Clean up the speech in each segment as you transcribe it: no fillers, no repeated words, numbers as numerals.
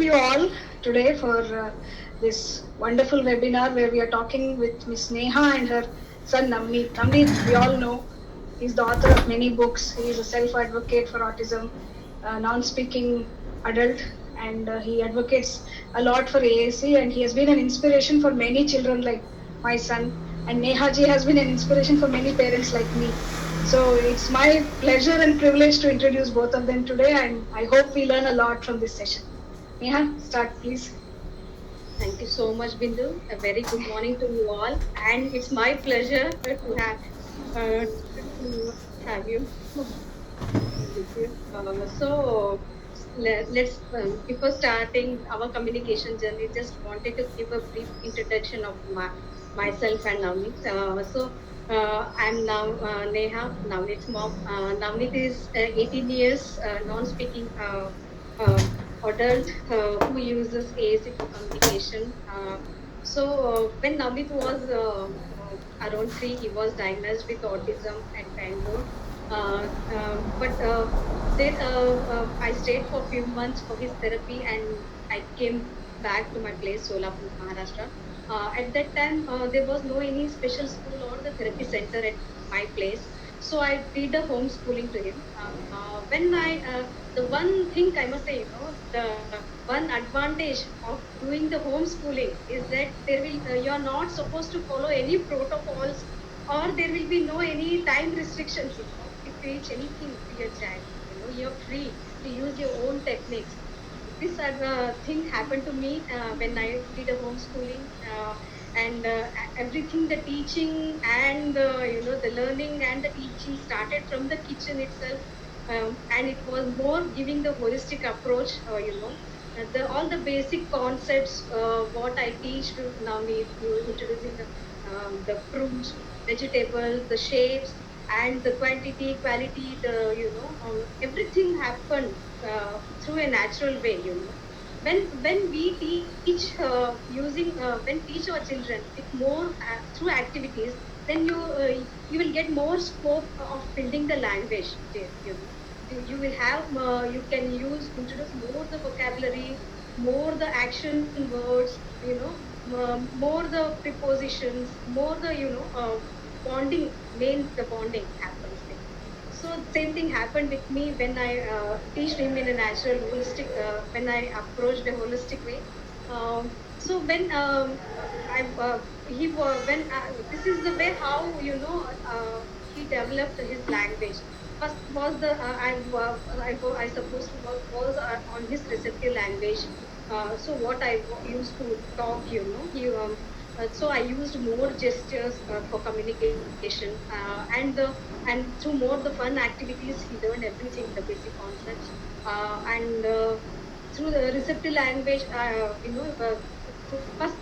you all today for this wonderful webinar where we are talking with Miss Neha and her son Navneet. Navneet, we all know, he's the author of many books. He is a self-advocate for autism, a non-speaking adult, and he advocates a lot for AAC, and he has been an inspiration for many children like my son. And Neha ji has been an inspiration for many parents like me. So it's my pleasure and privilege to introduce both of them today, and I hope we learn a lot from this session. Neha, start please. Thank you so much, Bindu. A very good morning to you all, and it's my pleasure to have you with you. Let's before starting our communication journey, just wanted to give a brief introduction of myself and Navneet. I'm now Neha, Navneet's mom. Navneet is 18 years, non-speaking adult who uses AAC for communication. When Navneet was around 3, he was diagnosed with autism at Bangalore. But then I stayed for a few months for his therapy, and I came back to my place, Solapur, Maharashtra. At that time, there was no any special school or the therapy center at my place, so I did the homeschooling to him. The one thing I must say, the one advantage of doing the homeschooling is that you are not supposed to follow any protocols, or there will be no any time restrictions, to teach anything to your child. You're free to use your own techniques. This thing happened to me when I did a homeschooling, and everything, the teaching and the learning and the teaching started from the kitchen itself, and it was more giving the holistic approach. All the basic concepts what I teach to Navneet, introducing the fruits, vegetables, the shapes, and the quantity, quality, everything happened through a natural way. When we teach using when teach our children with more through activities, then you will get more scope of building the language. You will have you can introduce more the vocabulary, more the action words, more the prepositions, more the bonding. Main the bonding happens there. So same thing happened with me when I teach him in a natural holistic, when I approached a holistic way. So when I he when this is the way how he developed his language. First was the I supposed to work was on his receptive language. So what I used to talk, so I used more gestures for communication, and through more the fun activities, he learned everything, the basic concepts, and through the receptive language, first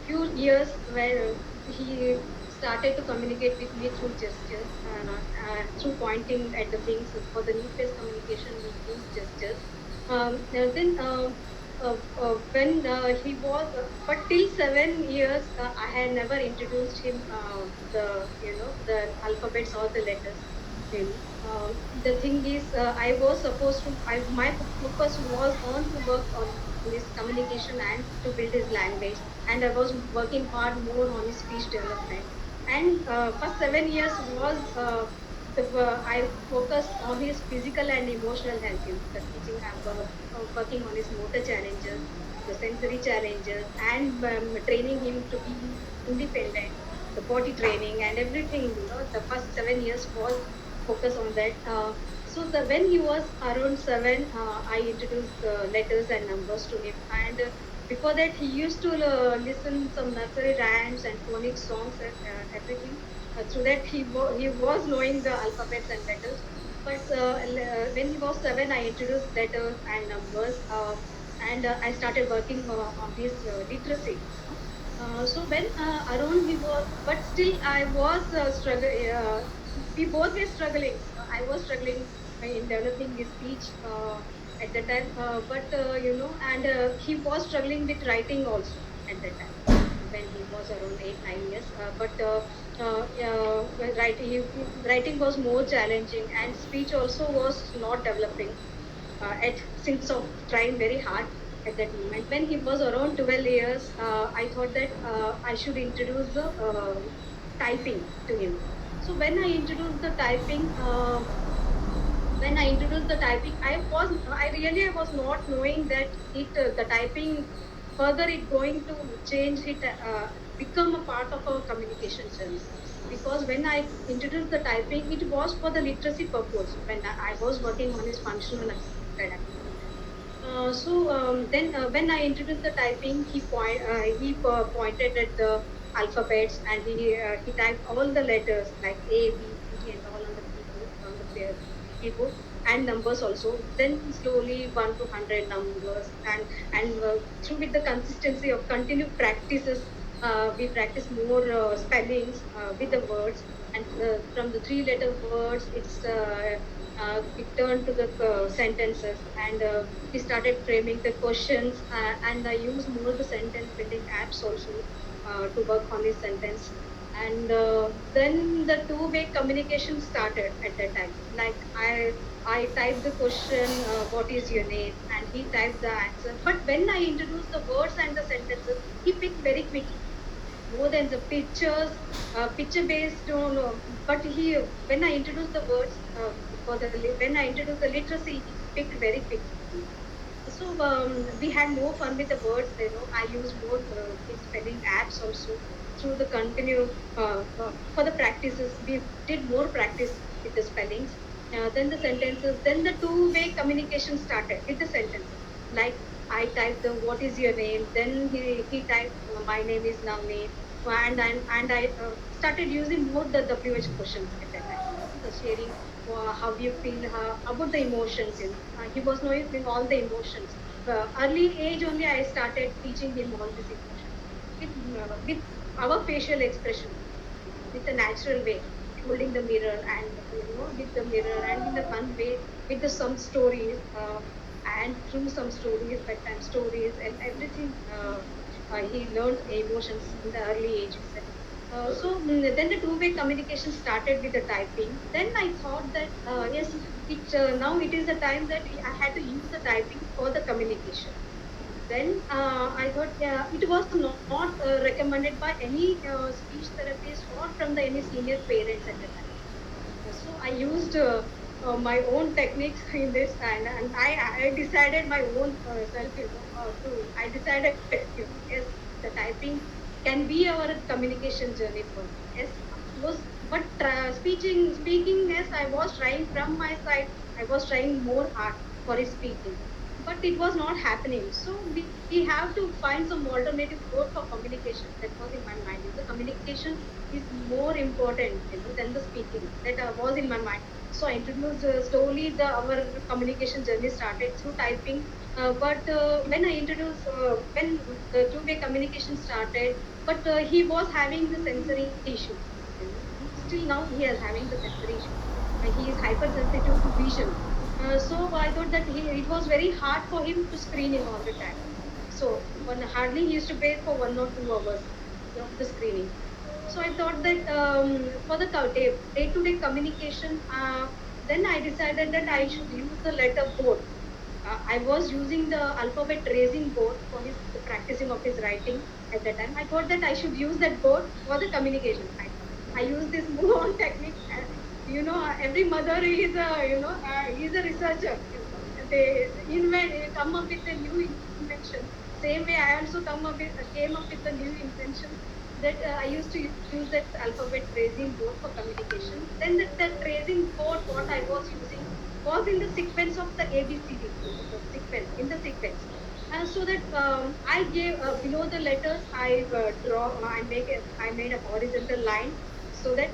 few years where he started to communicate with me through gestures, through pointing at the things. For the new face communication, we use gestures. Then when he was, but till 7 years, I had never introduced him the alphabets or the letters. The thing is, I was supposed to. My focus was on to work on his communication and to build his language, and I was working hard more on his speech development. And for 7 years was I focused on his physical and emotional health. The teaching, working on his motor challenges, the sensory challenges, and training him to be independent, the body training and everything. The first 7 years was focus on that. When he was around 7, I introduced letters and numbers to him. And before that, he used to listen some nursery rhymes and phonics songs and everything. Through that, he was knowing the alphabets and letters. But when he was 7, I introduced letters and numbers, and I started working on his literacy. So when around he was, but still I was struggling. We both were struggling. I was struggling in developing his speech at the time, and he was struggling with writing also at that time when he was around 8 9 years. Writing was more challenging, and speech also was not developing. at since of trying very hard at that moment. When he was around 12 years, I thought that I should introduce the typing to him. So when I introduced the typing, I was not knowing that the typing further it going to change it, become a part of our communication journey. Because when I introduced the typing, it was for the literacy purpose when I was working on his functional academy. Then when I introduced the typing, pointed at the alphabets, and he typed all the letters like A, B, C, and all on the keyboard, keyboard, and numbers also. Then slowly 1 to 100 numbers, and through with the consistency of continued practices, we practice more spellings with the words, and from the three-letter words, it turned to the sentences, and we started framing the questions, and I use more the sentence building apps also to work on this sentence. And then the two-way communication started at that time. Like I typed the question, what is your name? And he typed the answer. But when I introduced the words and the sentences, he picked very quickly, more than the pictures, picture based. No, no. But when I introduced the words, when I introduced the literacy, he picked very quickly. So we had more fun with the words. I used more spelling apps also through the continue for the practices. We did more practice with the spellings. Then the sentences. Then the two-way communication started with the sentences. Like I typed the what is your name. Then he typed my name is Navneet. And I started using more the WH questions at that time. The sharing how you feel, about the emotions. He was knowing all the emotions. Early age only I started teaching him all these emotions with our facial expression, with a natural way, holding the mirror, and with the mirror, and in the fun way, with the some stories, and through some stories, bedtime stories, and everything. He learned emotions in the early age itself. Then the two-way communication started with the typing. Then I thought that yes, now it is the time that I had to use the typing for the communication. Then I thought it was not recommended by any speech therapist or from the any senior parents at the time. So I used my own techniques in this, and I decided my own self, I decided, yes, the typing can be our communication journey for me. Yes, of course, but speaking, yes, I was trying from my side. I was trying more hard for his speaking, but it was not happening. So we have to find some alternative code for communication. That was in my mind. The communication is more important, than the speaking. That was in my mind. So I introduced slowly the our communication journey started through typing. But when I introduced when the two-way communication started, but he was having the sensory issues. Still now he is having the sensory issues. He is hypersensitive to vision. So I thought that it was very hard for him to screening all the time. So hardly he used to wait for 1 or 2 hours of the screening. So I thought that for the day-to-day communication, then I decided that I should use the letter board. I was using the alphabet tracing board for his the practicing of his writing at that time. I thought that I should use that board for the communication. I use this move on technique. Every mother is is a researcher. They come up with a new invention. Same way, I also came up with a new invention that I used to use that alphabet tracing board for communication. Then that tracing board, what I was using was in the sequence of the ABCD, the sequence in the sequence. So that I gave below the letters, I made a horizontal line, so that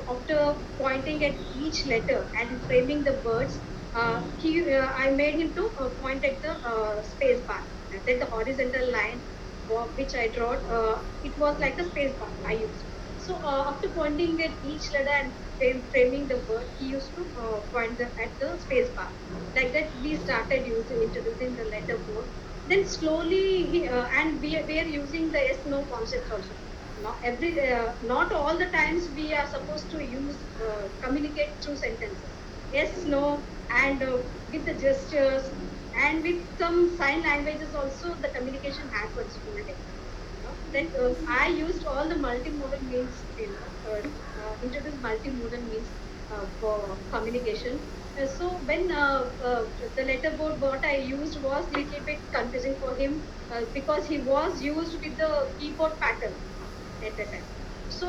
after pointing at each letter and framing the words, I made him to point at the space bar. And then the horizontal line which I draw, it was like a space bar I used. So after pointing at each letter and framing the word, he used to point at the space bar. Like that, we started introducing the letter board. Then slowly, we are using the yes no concepts also. Not all the times we are supposed to use communicate through sentences. Yes, no. and with the gestures and with some sign languages also the communication happens full day. Then I used all the multimodal means, introduce multimodal means for communication. So when the letterboard what I used was little bit confusing for him because he was used with the keyboard pattern at the time. So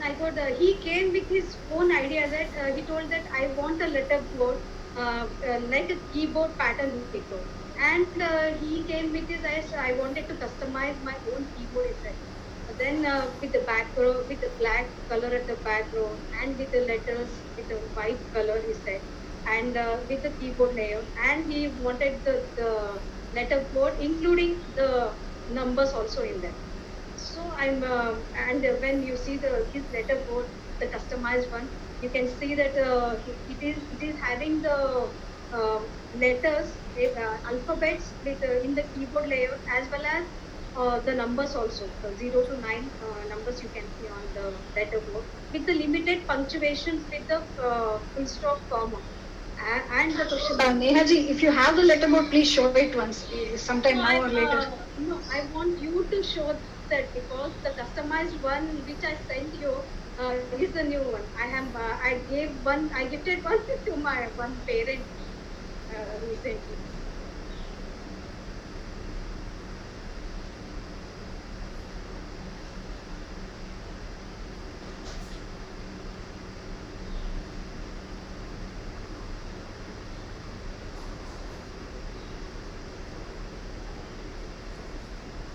I thought he came with his own idea that he told that I want a letterboard like a keyboard pattern, he told. And he came with his I wanted to customize my own keyboard inside. Then with the background, with the black color at the background, and with the letters with the white color, he said, and with the keyboard layout, and he wanted the letterboard including the numbers also in there. So I'm and when you see the his letterboard, the customized one, you can see that it is having the letters, alphabets with in the keyboard layout as well as the numbers also, 0 to 9 numbers you can see on the letterboard with the limited punctuations with the full stop comma and the question mark. Nehaji, if you have the letterboard, please show it once, sometime No, now or later. no, I want you to show that because the customized one which I sent you is the new one. I gifted one to my one parent recently.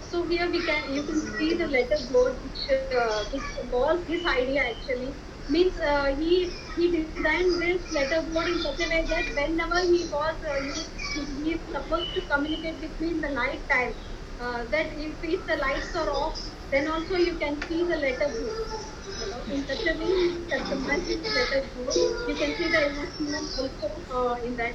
So here you can see the letter board which was his idea actually. Means he designed this letter board in such a way that whenever he was he is supposed to communicate with me in the night time. That if the lights are off, then also you can see the letter board. In such a way he customized his letter board. You can see the emotional also in that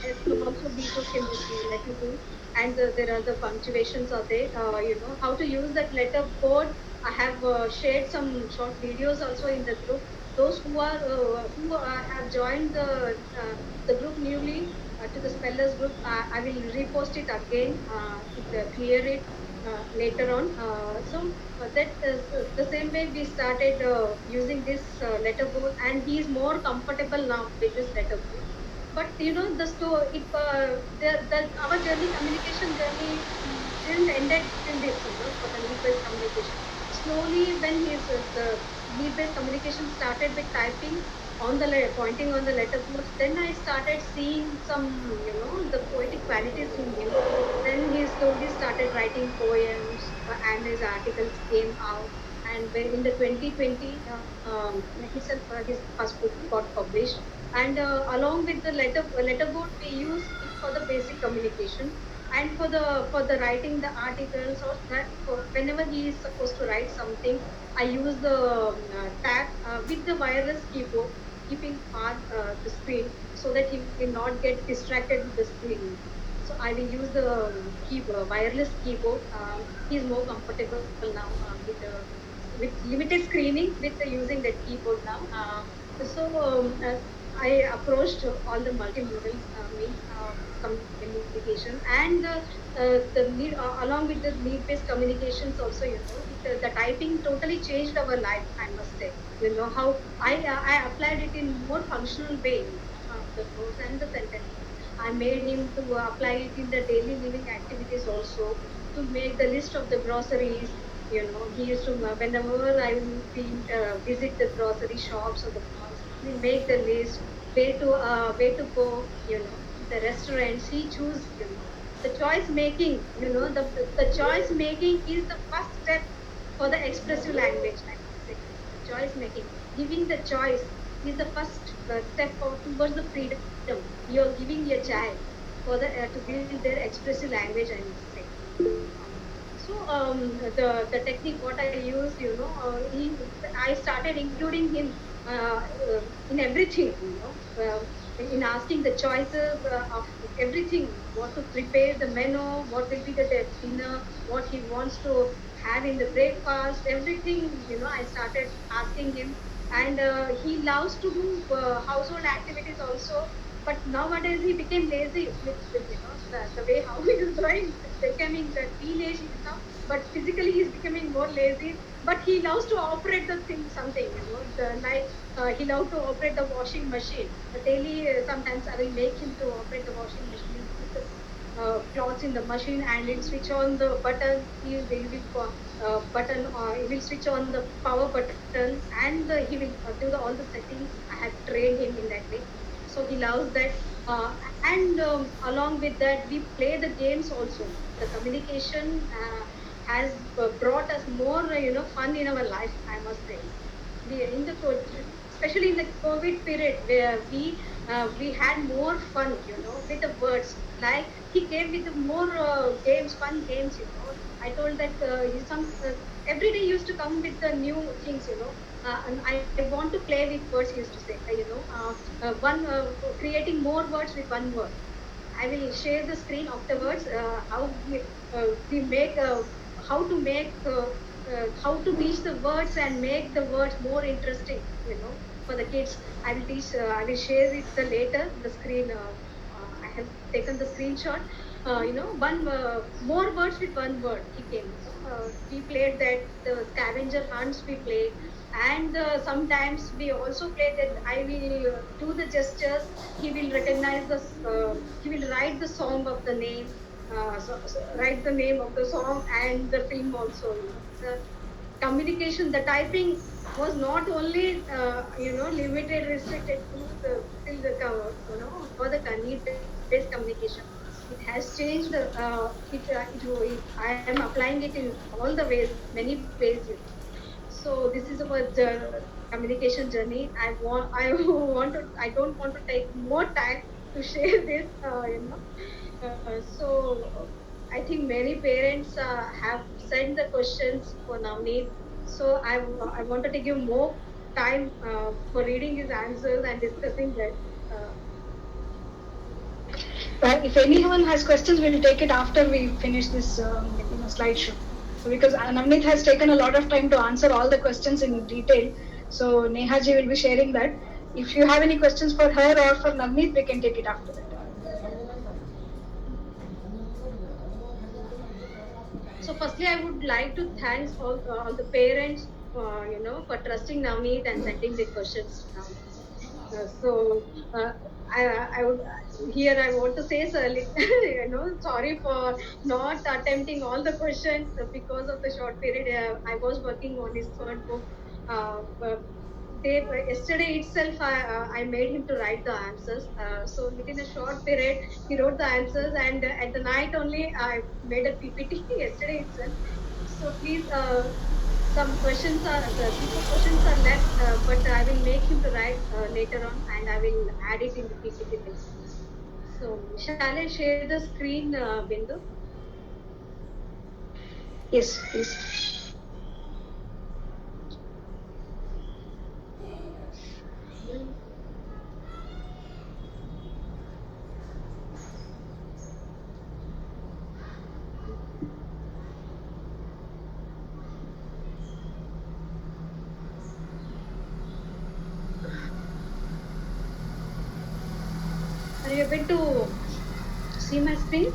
it could also debook in this letter board. And there are the punctuations are there. How to use that letter board. I have shared some short videos also in the group. Those who have joined the group newly to the spellers group, I will repost it again to clear it later on. That is the same way we started using this letter board, and he is more comfortable now with this letter board. But the store if our journey communication journey didn't ended in this, for the need based communication. Slowly when his the need based communication started with typing on the pointing on the letterboards, then I started seeing some the poetic qualities in him. Then he slowly started writing poems, and his articles came out. And when in the 2020 his first book got published. And along with the letterboard, we use it for the basic communication. And for the writing the articles, or that whenever he is supposed to write something, I use the tab with the wireless keyboard, keeping far the screen so that he will not get distracted with the screen. So I will use the wireless keyboard. He is more comfortable now with limited screening with using that keyboard now. So I approached all the multimodal means communication, and the need along with the need-based communications also. The typing totally changed our life. I must say, how I applied it in more functional way. The pros and the sentences. I made him to apply it in the daily living activities also, to make the list of the groceries. He used to, whenever I will be, visit the grocery shops or the malls, we make the list, where to go, the restaurants he choose, the choice making, the choice making is the first step for the expressive language, I must say. The choice making, giving the choice is the first step towards the freedom you're giving your child for to build their expressive language, I must say. The technique what I used, I started including him in everything, in asking the choices of everything, what to prepare the menu, what will be the dinner, what he wants to have in the breakfast, everything. I started asking him. and he loves to do household activities also. But nowadays he became lazy, little bit, the way how he is growing, becoming the teenage he is now, but physically he is becoming more lazy. But he loves to operate the thing, something, like he loves to operate the washing machine daily. Sometimes I will make him to operate the washing machine. He'll put the clothes in the machine and he'll switch on the button. He will switch on the power button, and he will do all the settings. I have trained him in that way, so he loves that. And along with that, we play the games also. The communication has brought us more fun in our life, I must say. Especially in the COVID period, where we had more fun, with the words. Like he came with more games, fun games. I told that every day used to come with the new things. And I want to play with words. He used to say, one creating more words with one word. I will share the screen afterwards. We make how to teach the words and make the words more interesting. For the kids, I will teach. I will share it the later. The screen. I have taken the screenshot. One more words with one word. He came. We played that the scavenger hunts. We played, and sometimes we also play that I will do the gestures. He will recognize he will write the song of the name, write the name of the song and the film also. The communication, the typing was not only limited, restricted to the till the for the need based communication. It has changed. I am applying it in all the ways, many ways. So this is about the communication journey. I don't want to take more time to share this. So I think many parents have sent the questions for Navneet. So I wanted to give more time for reading his answers and discussing that. Uh, If anyone has questions, we'll take it after we finish this slideshow. So because Navneet has taken a lot of time to answer all the questions in detail, so Neha ji will be sharing that. If you have any questions for her or for Navneet, we can take it after that. So firstly, I would like to thank all the parents, for trusting Navneet and sending the questions to Navneet. So I would here I want to say, sir, sorry for not attempting all the questions because of the short period. I was working on his third book. But yesterday itself, I made him to write the answers. So within a short period, he wrote the answers, and at the night only, I made a PPT yesterday itself. So please, some questions are the 3 4 questions are left, but I will make him to write later on, and I will add it in the PPT link. So shall I share the screen, Bindu? Yes, please. Are you able to see my screen?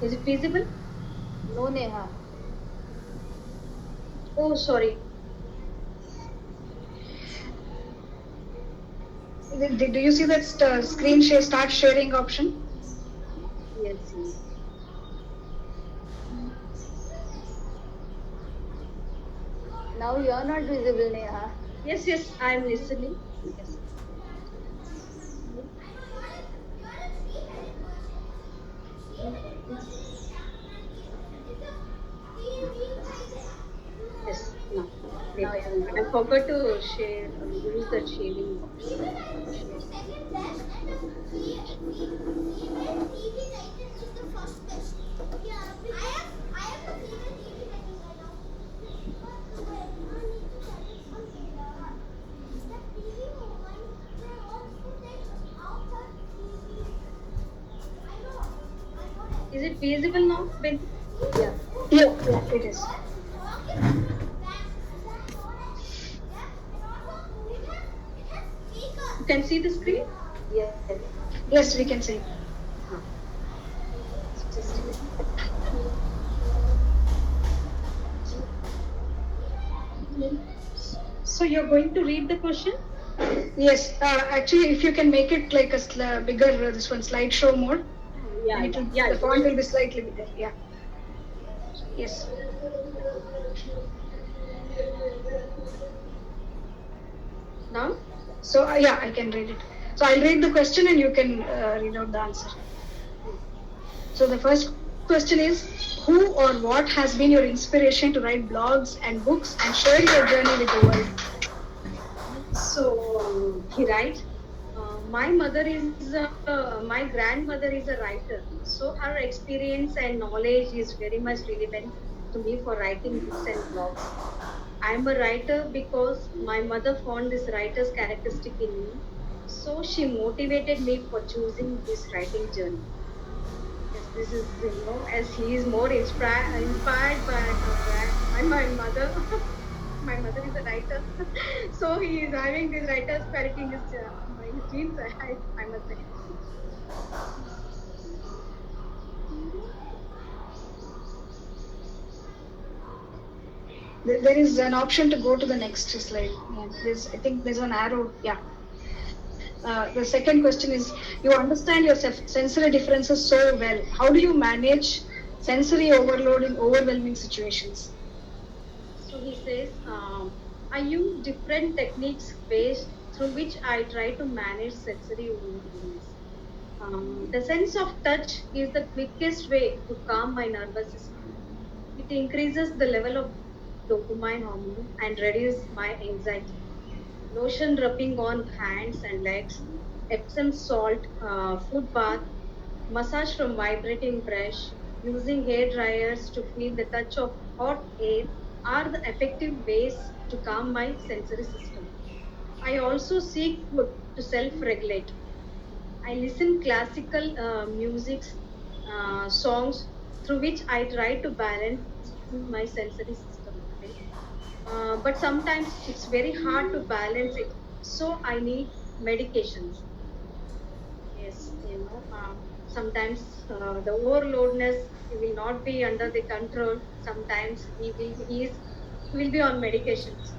Is it visible? No, Neha. Oh, sorry. Do you see that screen share start sharing option? Yes, yes. Now you are not visible, Neha. Yes, yes, I am listening. Yes. Yes, no. Now Wait, you are I visible. forgot to share, use the sharing option. Share screen. Is it visible now, Bindu? Yeah. Yeah, it is. You can see the screen? Yes. Yes, we can see. Huh. Just a minute. So you're going to read the question? Yes, actually, if you can make it like a bigger, this one slideshow mode, Yeah, and yeah, yeah. the font will be slightly bigger. Yeah. Yes. Now, So yeah, I can read it. So I'll read the question and you can read out the answer. So the first question is, who or what has been your inspiration to write blogs and books and share your journey with the world? so he writes. My grandmother is a writer, so her experience and knowledge is very much relevant to me for writing books and blogs. I'm a writer because my mother found this writer's characteristic in me, so she motivated me for choosing this writing journey. Yes, this is, as he is more inspired by by my mother. My mother is a writer, so he is having this writer's quality in his genes. I must say. There is an option to go to the next slide. Yeah, I think there's an arrow. Yeah. The second question is, you understand your sensory differences so well. How do you manage sensory overload in overwhelming situations? So he says, I use different techniques ways through which I try to manage sensory overwhelms. The sense of touch is the quickest way to calm my nervous system. It increases the level of dopamine hormone and reduces my anxiety. Lotion rubbing on hands and legs, Epsom salt, foot bath, massage from vibrating brush, using hair dryers to feel the touch of hot air are the effective ways to calm my sensory system. I also seek food to self-regulate. I listen classical music songs through which I try to balance my sensory system. Okay, but sometimes it's very hard to balance it, so I need medications. Yes, sometimes the overloadness will not be under the control. Sometimes he will be on medications.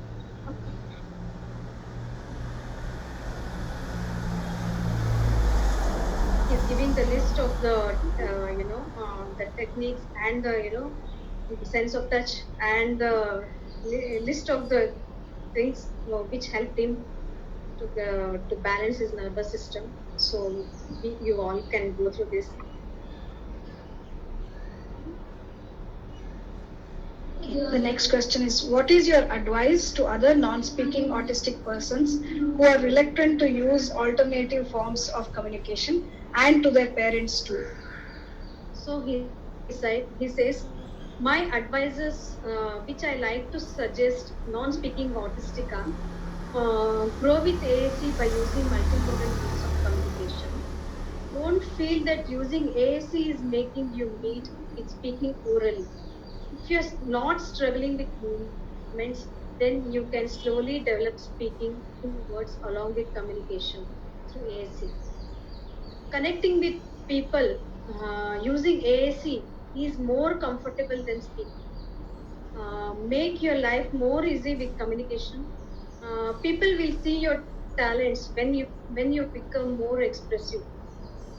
He's giving the list of the techniques and the sense of touch and the list of the things which helped him to balance his nervous system. So you all can go through this. The next question is, what is your advice to other non-speaking autistic persons who are reluctant to use alternative forms of communication, and to their parents too? So he says, my advices, which I like to suggest non-speaking autistic are, grow with AAC by using multimodal means of communication. Don't feel that using AAC is making you meet with speaking orally. If you're not struggling with movements, then you can slowly develop speaking through words along with communication through AAC. Connecting with people using AAC is more comfortable than speaking. Make your life more easy with communication. People will see your talents when you become more expressive.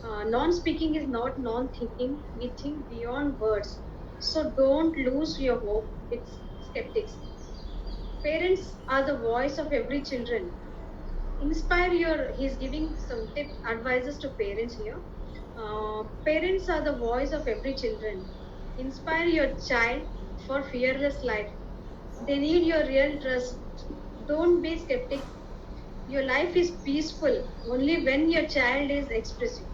Non-speaking is not non-thinking. We think beyond words. So don't lose your hope with skeptics. Parents are the voice of every children. Inspire your. He's giving some tips, advices to parents here. Parents are the voice of every children. Inspire your child for fearless life. They need your real trust. Don't be skeptic. Your life is peaceful only when your child is expressive.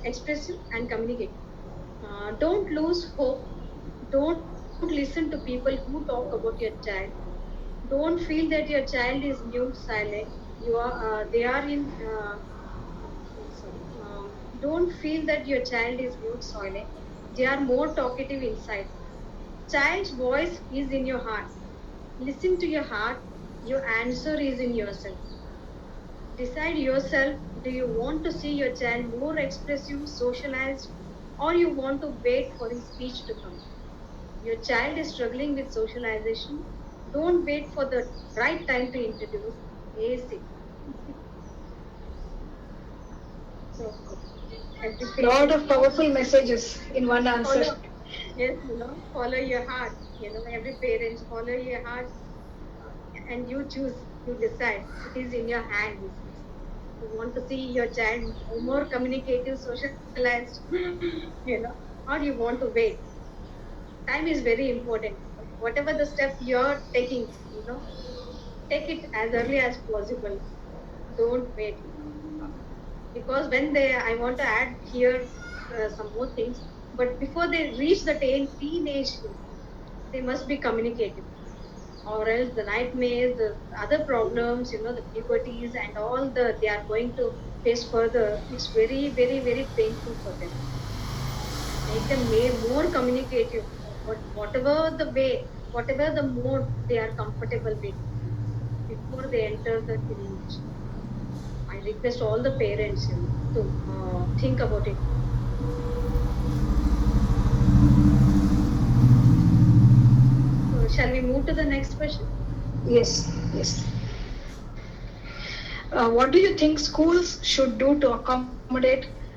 Expressive and communicate. Don't lose hope. Don't listen to people who talk about your child. Don't feel that your child is mute, silent. You are. They are in. Sorry. Don't feel that your child is mute, silent. They are more talkative inside. Child's voice is in your heart. Listen to your heart. Your answer is in yourself. Decide yourself, do you want to see your child more expressive, socialized, or you want to wait for his speech to come? Your child is struggling with socialization. Don't wait for the right time to introduce AAC. So every Lot parent of powerful messages in one answer. follow, yes, follow your heart. Every parent follow your heart, and you choose, you decide. It is in your hand. This is. You want to see your child more communicative, socialized, or you want to wait. Time is very important. Whatever the step you're taking, take it as early as possible. Don't wait. Uh, Because when I want to add here some more things, but before they reach the teenage, they must be communicative, or else the nightmares, the other problems, the puberties and all they are going to face further. It's very, very, very painful for them. Make them more communicative, whatever the way, whatever the mode they are comfortable with before they enter the teenage. I request all the parents, to think about it. So, shall we move to the next question? Yes, yes. What do you think schools should do to accommodate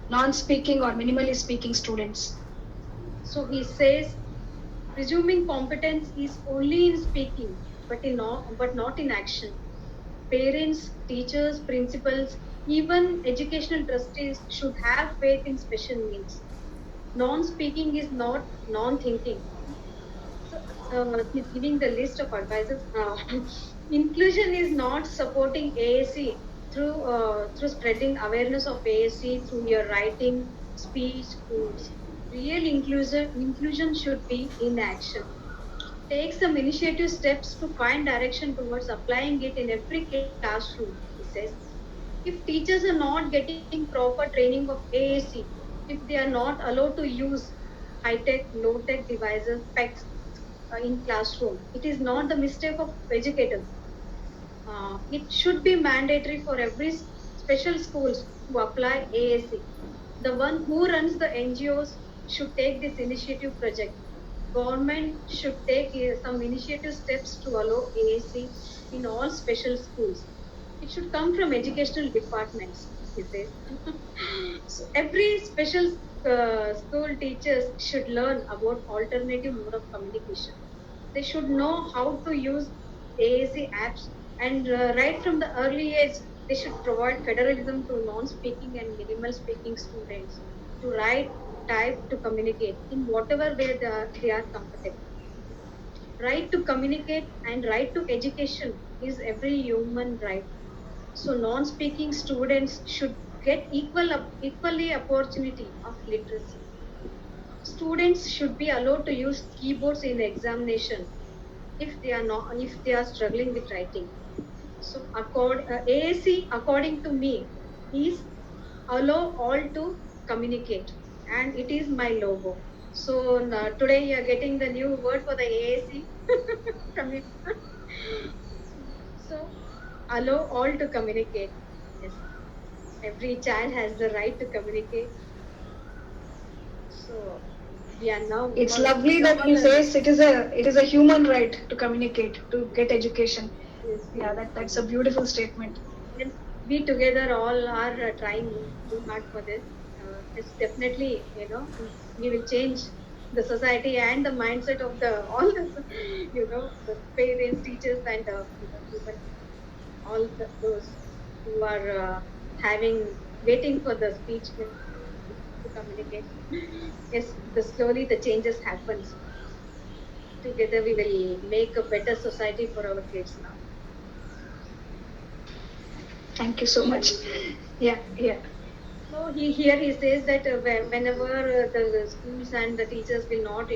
non-speaking or minimally speaking students? So he says, presuming competence is only in speaking, but not in action. Parents, teachers, principals, even educational trustees should have faith in special needs. Non-speaking is not non-thinking. So he's giving the list of advices. Inclusion is not supporting AAC through spreading awareness of AAC through your writing, speech, course. Real inclusion should be in action. Take some initiative steps to find direction towards applying it in every classroom, he says. If teachers are not getting proper training of AAC, if they are not allowed to use high tech, low tech devices, PECs in classroom, it is not the mistake of educators. It should be mandatory for every special schools to apply AAC. The one who runs the NGOs should take this initiative project. Government should take some initiative steps to allow AAC in all special schools. It should come from educational departments, he says. So every special school teachers should learn about alternative mode of communication. They should know how to use AAC apps, and right from the early age, they should provide federalism to non-speaking and minimal speaking students to write, type, to communicate in whatever way they are comfortable. Right to communicate and right to education is every human right. So non-speaking students should get equally opportunity of literacy. Students should be allowed to use keyboards in examination if they are struggling with writing. So AAC, according to me, is allow all to communicate, and it is my logo. So today you are getting the new word for the AAC. Commu- so allow all to communicate. Yes, every child has the right to communicate. So we are now It's all lovely we that he all says it is a human right to communicate, to get education. yes, Yeah, yes, that's yes. a beautiful statement. Yes, we together all are trying very hard for this. It's definitely, we will change the society and the mindset of the all the parents, teachers, and even those who are having waiting for the speech to communicate. Yes, slowly the changes happens. Together we will make a better society for our kids now. Thank you so Shall much. we move? Yeah, yeah. So he says that whenever the schools and the teachers will not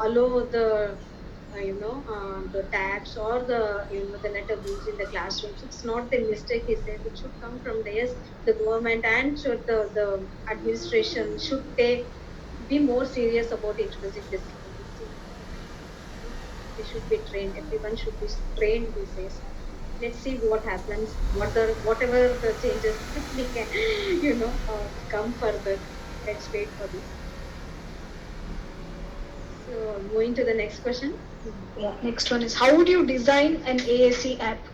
allow the tabs or the letterboards in the classrooms, it's not the mistake. He says it should come from the, yes, the government and should the administration should be more serious about introducing this AAC. They should be trained. Everyone should be trained. He says. Let's see what happens, whatever the changes we can, come further. Let's wait for this. So moving to the next question. Yeah. Next one is, how would you design an AAC app?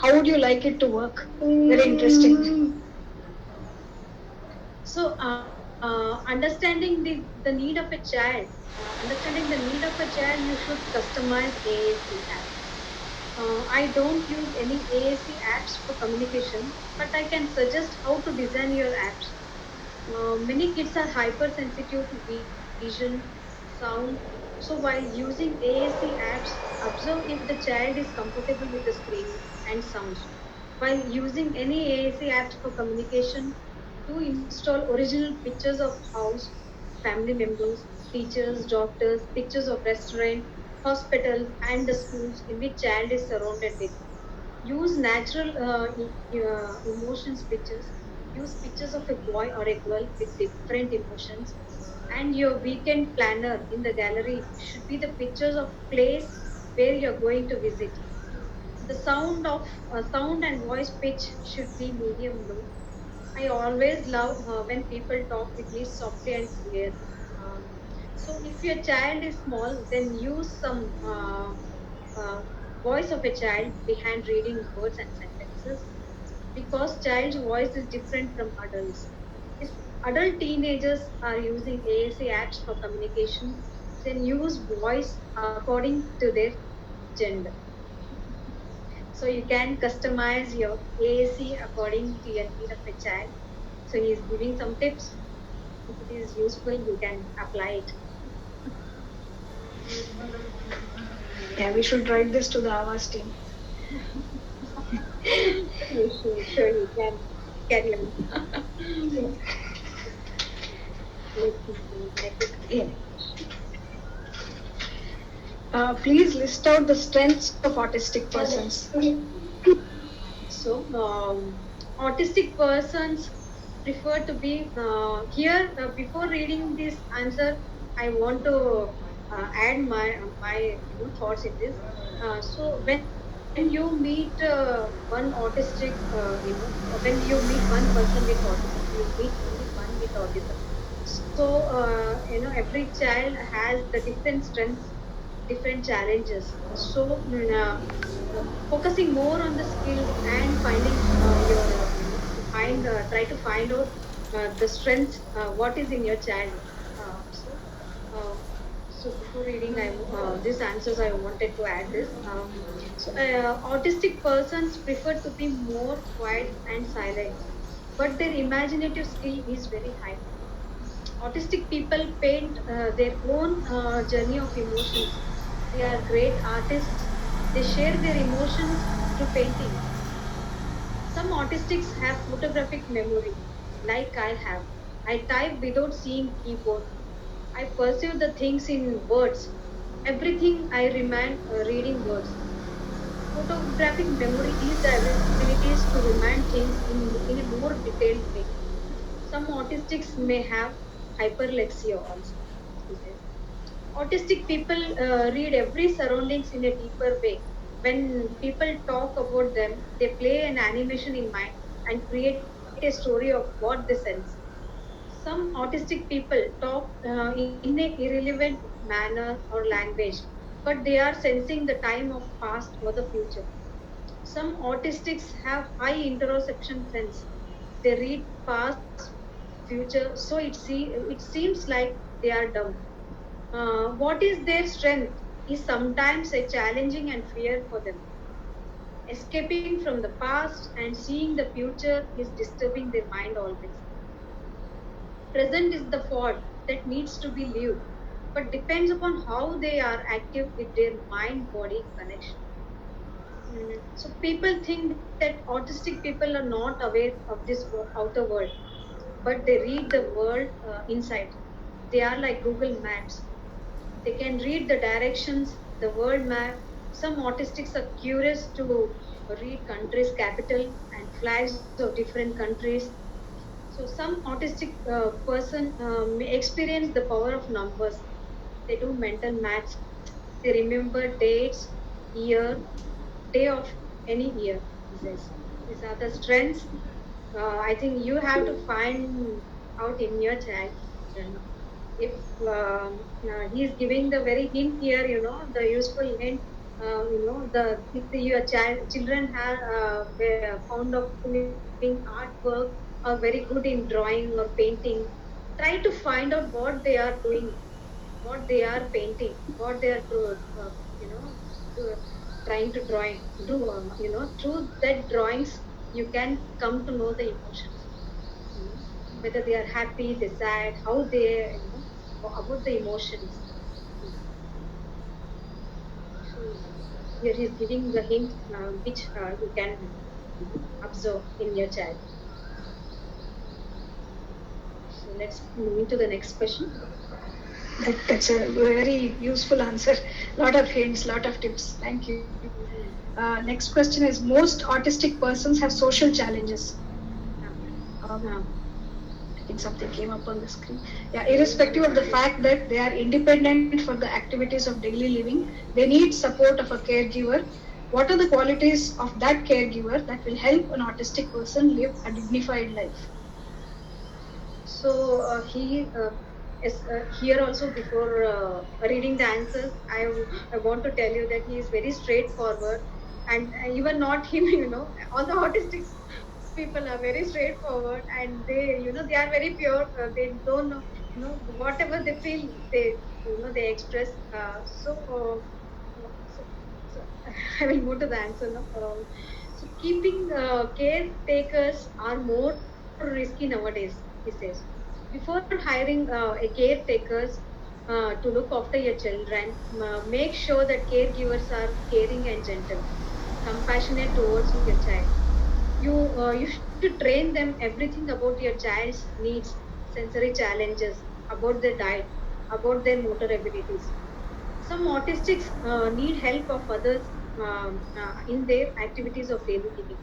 How would you like it to work? Very interesting. So understanding the need of a child, understanding the need of a child, you should customize AAC app. I don't use any AAC apps for communication, but I can suggest how to design your apps. Many kids are hypersensitive to vision, sound, so while using AAC apps, observe if the child is comfortable with the screen and sounds. While using any AAC apps for communication, do install original pictures of house, family members, teachers, doctors, pictures of restaurant, hospitals, and the schools in which child is surrounded with. Use natural emotions pictures. Use pictures of a boy or a girl with different emotions. And your weekend planner in the gallery should be the pictures of place where you're going to visit. The sound and voice pitch should be medium low. I always love when people talk with me softly and clearly. Um, so if your child is small, then use some uh, voice of a child behind reading words and sentences, because child's voice is different from adults. If adult teenagers are using AAC apps for communication, then use voice according to their gender. So you can customize your AAC according to your need of a child. So he is giving some tips. If it is useful, you can apply it. Yeah, we should write this to the Avas team. You should, sure you can carry on. Let me see. Next. Yeah. Please list out the strengths of autistic persons. So, autistic persons prefer to be here. Before reading this answer, I want to add my thoughts in this. So, when you meet one autistic, when you meet one person with autism, you meet only one with autism. So, every child has the different strengths, different challenges. So, focusing more on the skills and finding try to find out the strengths, what is in your child. Uh, so, uh, so before reading, these answers, I wanted to add this. Autistic persons prefer to be more quiet and silent, but their imaginative skill is very high. Autistic people paint their own journey of emotions. They are great artists. They share their emotions through painting. Some autistics have photographic memory, like I have. I type without seeing keyboard. I perceive the things in words. Everything I remind reading words. Photographic memory is the abilities to remind things in a more detailed way. Some autistics may have hyperlexia also, he says. Autistic people read every surroundings in a deeper way. When people talk about them, they play an animation in mind and create a story of what they sense. Some autistic people talk in a irrelevant manner or language, but they are sensing the time of past or the future. Some autistics have high interoception sense. They read past, future, so it seems like they are dumb. What is their strength is sometimes a challenging and fear for them. Escaping from the past and seeing the future is disturbing their mind always. Present is the fault that needs to be lived, but depends upon how they are active with their mind body connection. So people think that autistic people are not aware of this outer world, but they read the world inside. They are like Google Maps. They can read the directions, the world map. Some autistics are curious to read countries' capital and flags of different countries. So some autistic person may experience the power of numbers. They do mental maths. They remember dates, year, day of any year. He says these are the strengths. I think you have to find out in your child. You know, if he is giving the very hint here, the useful hint. The if your children have found of doing artwork or very good in drawing or painting, try to find out what they are doing, what they are painting, what they are you know do, trying to draw. Through that drawings you can come to know the emotions, whether they are happy, they sad, how they, about the emotions. Mm. So here he is giving the hint, which you can observe in your child. So let's move into the next question. That's a very useful answer. Lot of hints, lot of tips. Thank you. Mhm. Next question is: most autistic persons have social challenges. Yeah. Um, Yeah. I think something came up on the screen. Yeah, irrespective of the fact that they are independent for the activities of daily living, they need support of a caregiver. What are the qualities of that caregiver that will help an autistic person live a dignified life? So he is here also. Before reading the answers, I want to tell you that he is very straightforward, and even not him. All the autistic people are very straightforward, and they are very pure. They don't know, whatever they feel, they express. So I will move to the answer now. So keeping caretakers are more risky nowadays, he says. Before hiring a caretakers to look after your children, make sure that caregivers are caring and gentle, compassionate towards your child. You should train them everything about your child's needs, sensory challenges, about their diet, about their motor abilities. Some autistics need help of others in their activities of daily living.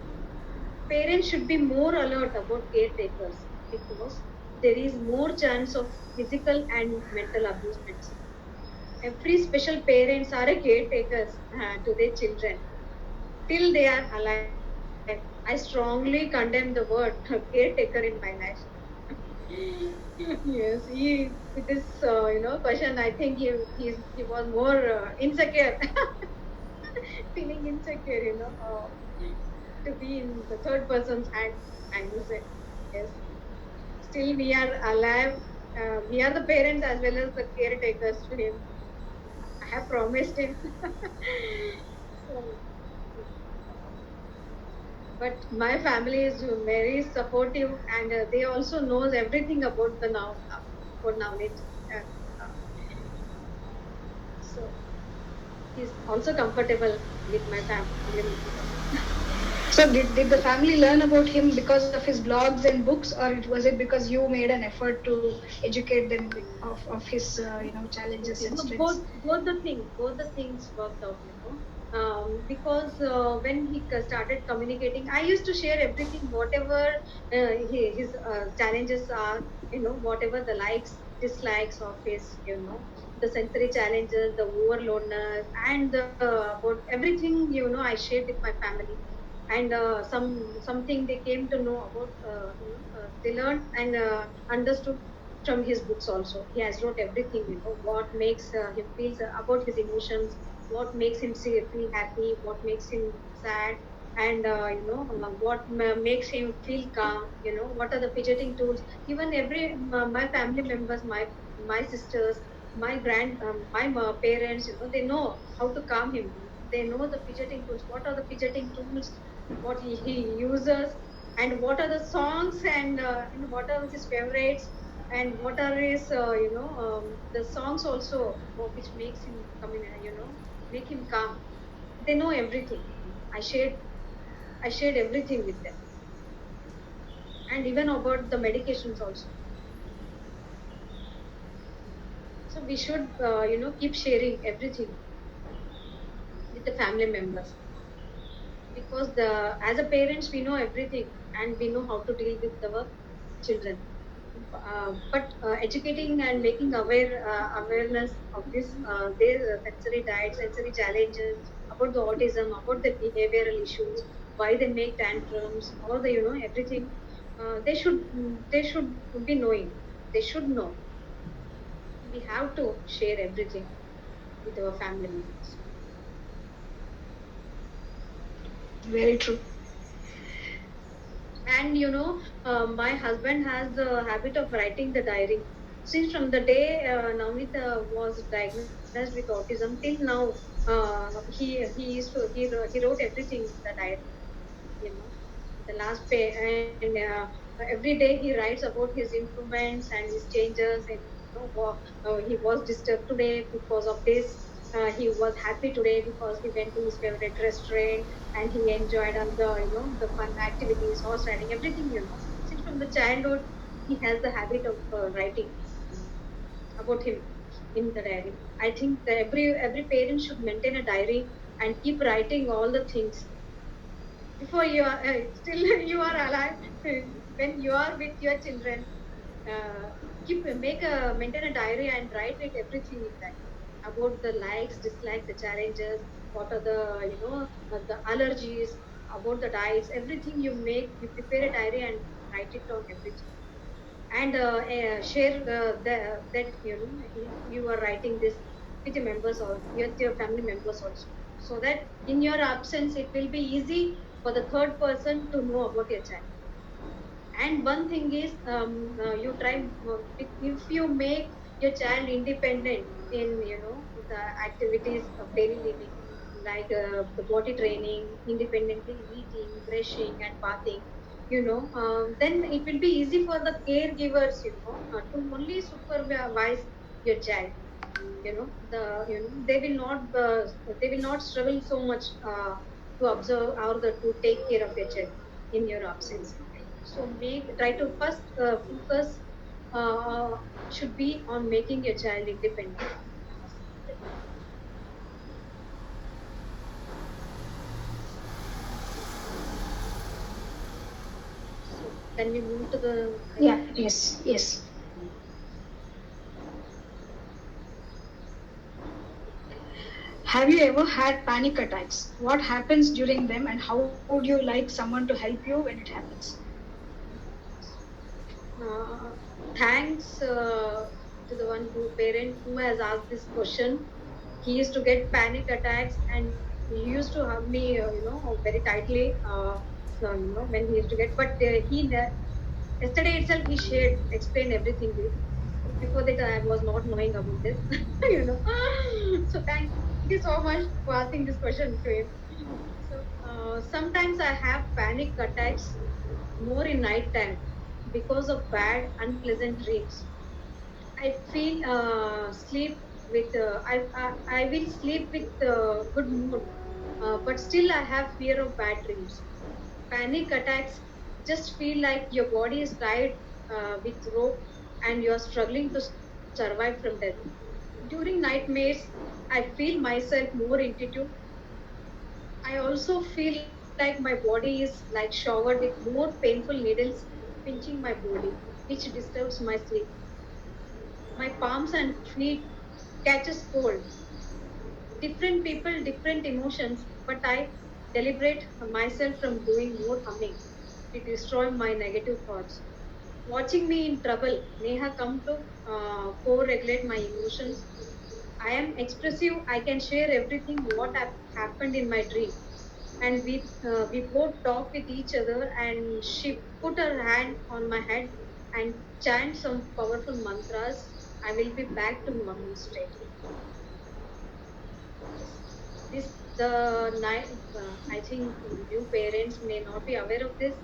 Parents should be more alert about caretakers because there is more chance of physical and mental abusements. Every special parents are a caretakers to their children till they are alive. I strongly condemn the word caretaker in my life. Yes, with this question, I think he was more insecure, feeling insecure, to be in the third person's hand. I will say yes. Still, we are alive. We are the parents as well as the caretakers to him. I have promised him. So, but my family is very supportive, and they also knows everything about the about knowledge. Uh, uh, so he's also comfortable with my family members. So did the family learn about him because of his blogs and books, or was it because you made an effort to educate them of his challenges and No, strengths? both the things worked out. Because when he started communicating, I used to share everything, whatever his challenges are. Whatever the likes, dislikes of his, the sensory challenges, the overloadness, and about everything. I shared with my family, and something they came to know about. They learned and understood from his books also. He has wrote everything, what makes him feels about his emotions, what makes him feel happy, what makes him sad, and makes him feel calm. What are the fidgeting tools. Even my family members, my sisters, my parents, they know how to calm him. They know the fidgeting tools. What are the fidgeting tools? What he uses, and what are the songs, and what are his favorites, and what are his the songs also, which makes him come in, make him calm. They know everything. I shared everything with them, and even about the medications also. So we should keep sharing everything with the family members, because the as a parents we know everything, and we know how to deal with our children. But educating and making awareness of this, their sensory diet, sensory challenges about the autism, about the behavioral issues, why they make tantrums, all the everything. They should be knowing. They should know. We have to share everything with our family members. Very true. And my husband has the habit of writing the diary. Since from the day Navneet was diagnosed with autism till now, he used to he wrote everything in the diary. You know, the last pay, and every day he writes about his improvements and his changes. And he was disturbed today because of this. He was happy today because he went to his favorite restaurant and he enjoyed all the the fun activities, horse riding, everything. Since from the childhood, he has the habit of writing about him in the diary. I think that every parent should maintain a diary and keep writing all the things before you are still you are alive. When you are with your children, uh, keep make a maintain a diary and write it everything in that, about the likes, dislikes, the challenges, what are the the allergies, about the diets, everything. You prepare a diary and write it down everything, and share that you are writing this with your members or your family members also, so that in your absence it will be easy for the third person to know about your child. And one thing is, you try if you make your child independent in the activities of daily living, like the body training, independently eating, brushing and bathing, then it will be easy for the caregivers to only supervise your child. They will not struggle so much to observe or to take care of your child in your absence. So make try to first focus uh, should be on making your child independent. So can we move to the Yeah, yes, yes. Have you ever had panic attacks? What happens during them, and how would you like someone to help you when it happens? uh, thanks to the one who parent who has asked this question. He used to get panic attacks and he used to hug me very tightly, so, when he used to get, but yesterday itself he shared explained everything. Before that I was not knowing about this. you know so thank you so much for asking this question to him. So sometimes I have panic attacks more in night time because of bad unpleasant dreams. I feel sleep with I will sleep with good mood, but still I have fear of bad dreams. Panic attacks just feel like your body is tied with rope and you are struggling to survive from death. During nightmares, I feel myself more intuitive. I also feel like my body is like showered with more painful needles pinching my body, which disturbs my sleep. My palms and feet catches cold. Different people, different emotions, but I deliberate myself from doing more humming to destroy my negative thoughts. Watching me in trouble, Neha come to co-regulate my emotions. I am expressive. I can share everything what happened in my dream, and we both talk with each other. And she put her hand on my head and chant some powerful mantras. I will be back to normal state. Yes, this the night. I think new parents may not be aware of this.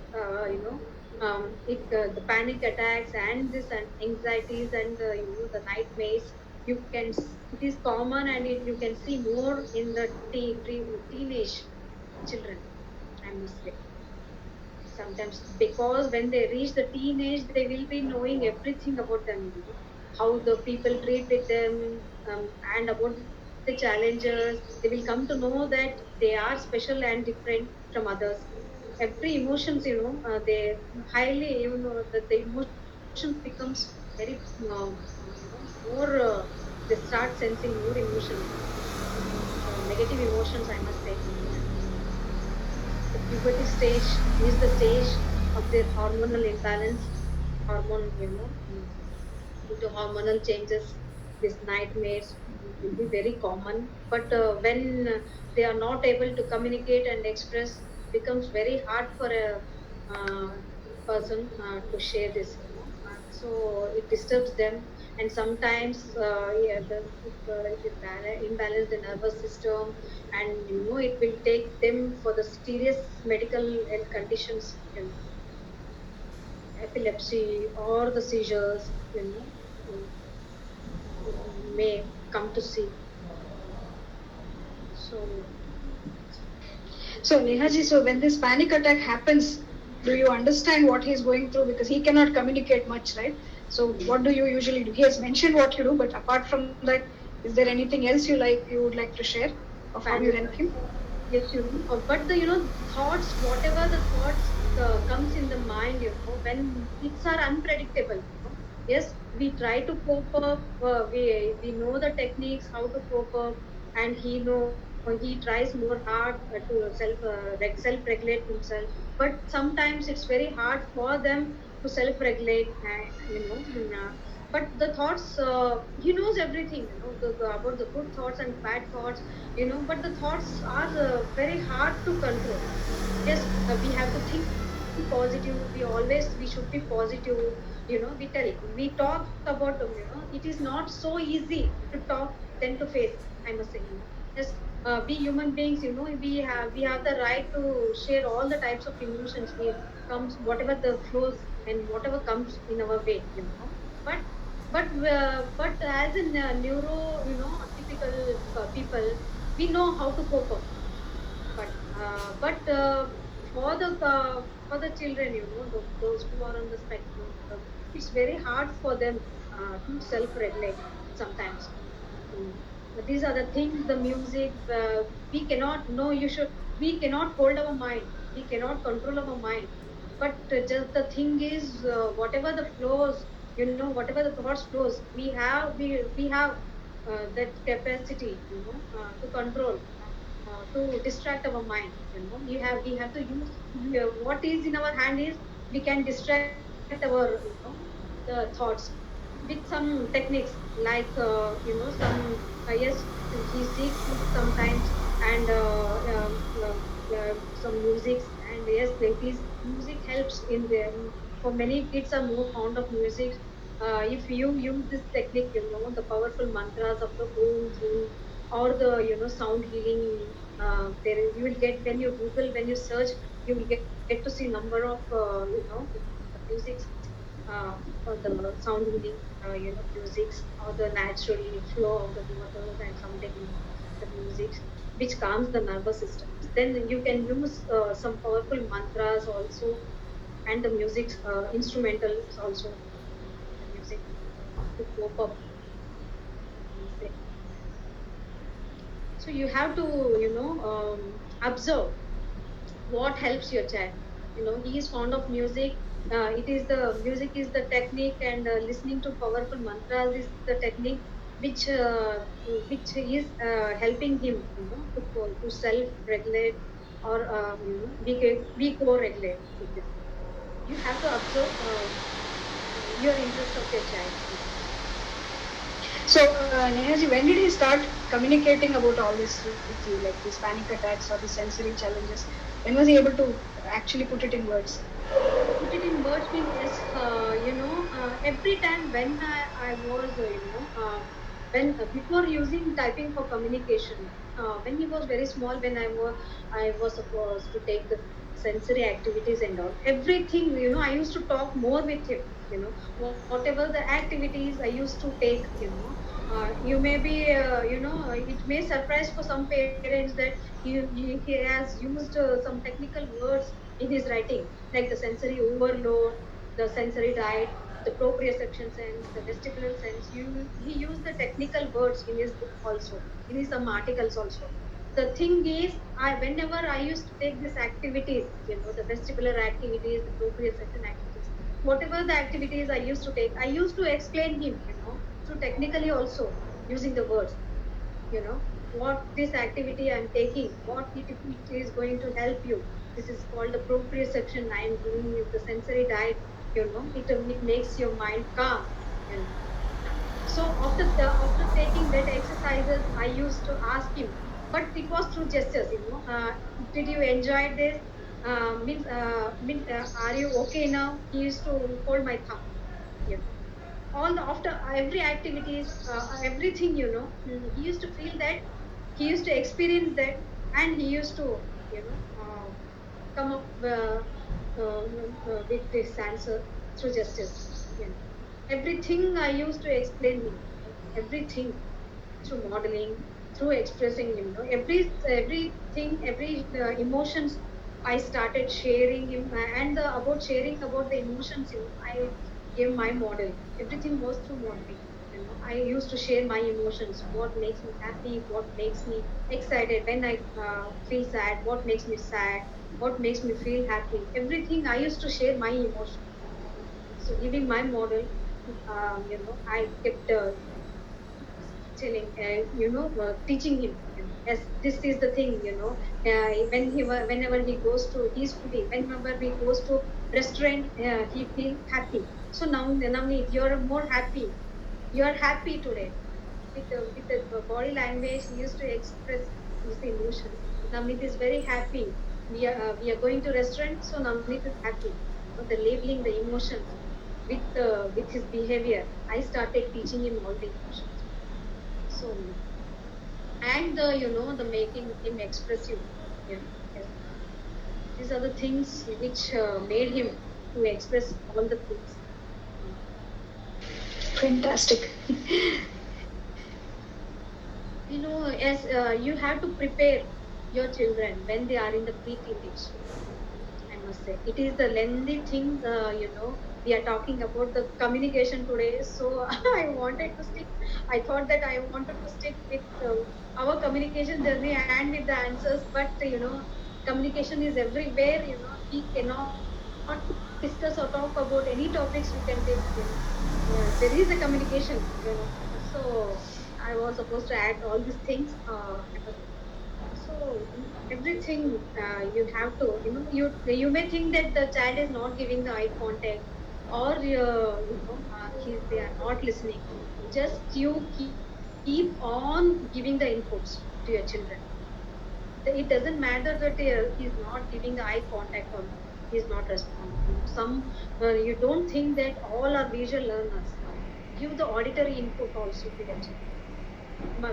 It the panic attacks and this and anxieties and the nightmares. It is common, and you can see more in the teenage children, I must say. Sometimes because when they reach the teenage, they will be knowing everything about them, how the people treat with them, and about the challenges. They will come to know that they are special and different from others. Every emotions, they highly, that the emotions becomes very more, they start sensing more emotions, negative negative emotions, I must say. The puberty stage is the stage of their hormonal imbalance, hormone, due to hormonal changes, these nightmares will be very common. But when they are not able to communicate and express, it becomes very hard for a person to share this. So it disturbs them, and sometimes yeah, it imbalance the nervous system, and it will take them for the serious medical health conditions, epilepsy or the seizures, uh, may come to see. So So Nehaji, so when this panic attack happens, do you understand what he's going through? Because he cannot communicate much, right? So what do you usually do? He has mentioned what you do, but apart from that, is there anything else you would like to share of how you and help him? yes, but the thoughts, whatever the thoughts comes in the mind, when it's are unpredictable, yes, we try to cope up. We know the techniques how to cope up, and he tries more hard to self regulate himself. But sometimes it's very hard for them to self regulate, but the thoughts, he knows everything, about the good thoughts and bad thoughts, but the thoughts are very hard to control. Yes, we have to think positive. We should be positive. We talk about them. It is not so easy to talk than to face, I must say. Yes, we human beings, we have the right to share all the types of emotions we comes, whatever the flows and whatever comes in our way. But but as in neuro, typical people, we know how to cope up. But for the children, those who are on the spectrum, it's very hard for them to self regulate sometimes. Mm. These are the things, the music, we cannot know. We cannot hold our mind, we cannot control our mind. But just the thing is, whatever the flows, whatever the thoughts flows, we have that capacity, to control, to distract our mind. We have to use, what is in our hand is, we can distract our, the thoughts with some techniques, like some, yes, he seeks books sometimes, and some musics, and yes, it is music helps in there. For many kids are more fond of music. If you use this technique, the powerful mantras of the om, or the sound healing, there you will get, when you google, when you search, you will get to see number of musics, or the sound healing, musics, or the naturally flow of the waters, and some techniques, the musics which calms the nervous systems. Then you can use some powerful mantras also, and the music, instrumentals also, the music, to cope up, I must say. So you have to, observe what helps your child. He is fond of music. It is the music is the technique, and listening to powerful mantras is the technique which is helping him, to self regulate, or we co-regulate with this. You have to observe your interest of your child. So Nehaji, when did he start communicating about all this with you, like these panic attacks or the sensory challenges? When was he able to actually put it in words? Put it in words means, yes, every time when I was, when before using typing for communication, when he was very small, when I was supposed to take the sensory activities and all, everything, I used to talk more with him. Whatever the activities I used to take, you may be, it may surprise for some parents that he has used some technical words in his writing, like the sensory overload, the sensory diet, the proprioception sense, the vestibular sense. He used the technical words in his book also, in his some articles also. The thing is, whenever I used to take these activities, the vestibular activities, the proprioception activities, whatever the activities I used to take, I used to explain him, through technically also, using the words. what this activity I'm taking, what it is going to help you. This is called the proprioception. I am giving you the sensory diet. It makes your mind calm. You know. So after taking that exercises, I used to ask him, but it was through gestures. Did you enjoy this? Are you okay now? He used to hold my thumb. You know all the after every activities, everything, he used to feel that, he used to experience that, and he used to come up with this answer through justice. you know Everything I used to explain him, everything, through modeling, through expressing him, everything, every emotions I started sharing him, and about sharing about the emotions, I gave my model. Everything was through modeling. I used to share my emotions, what makes me happy, what makes me excited when I feel sad, what makes me sad, what makes me feel happy. Everything I used to share my emotions. So giving my model, I kept telling, teaching him, as this is the thing, whenever he goes to his foodie, whenever he goes to restaurant, he feel happy. So now you're more happy, you're happy today. With the body language, he used to express his emotions. Navneet is very happy. We are going to restaurant, so Navneet is happy. The labeling the emotions with his behavior, I started teaching him all the emotions. So, and the making him expressive. Yes. These are the things which made him to express all the things. Fantastic. As you have to prepare your children when they are in the pre-teenage. I must say, it is the lengthy thing. We are talking about the communication today. So I wanted to stick. I thought that I wanted to stick with our communication journey and with the answers. But communication is everywhere. We cannot discuss or talk about any topics we can take. There is a communication. So I was supposed to add all these things. So everything, you have to, you may think that the child is not giving the eye contact, or they are not listening. Just you keep on giving the inputs to your children. It doesn't matter that he's not giving the eye contact, or he's not responding. You don't think that all are visual learners. Give the auditory input also to your children.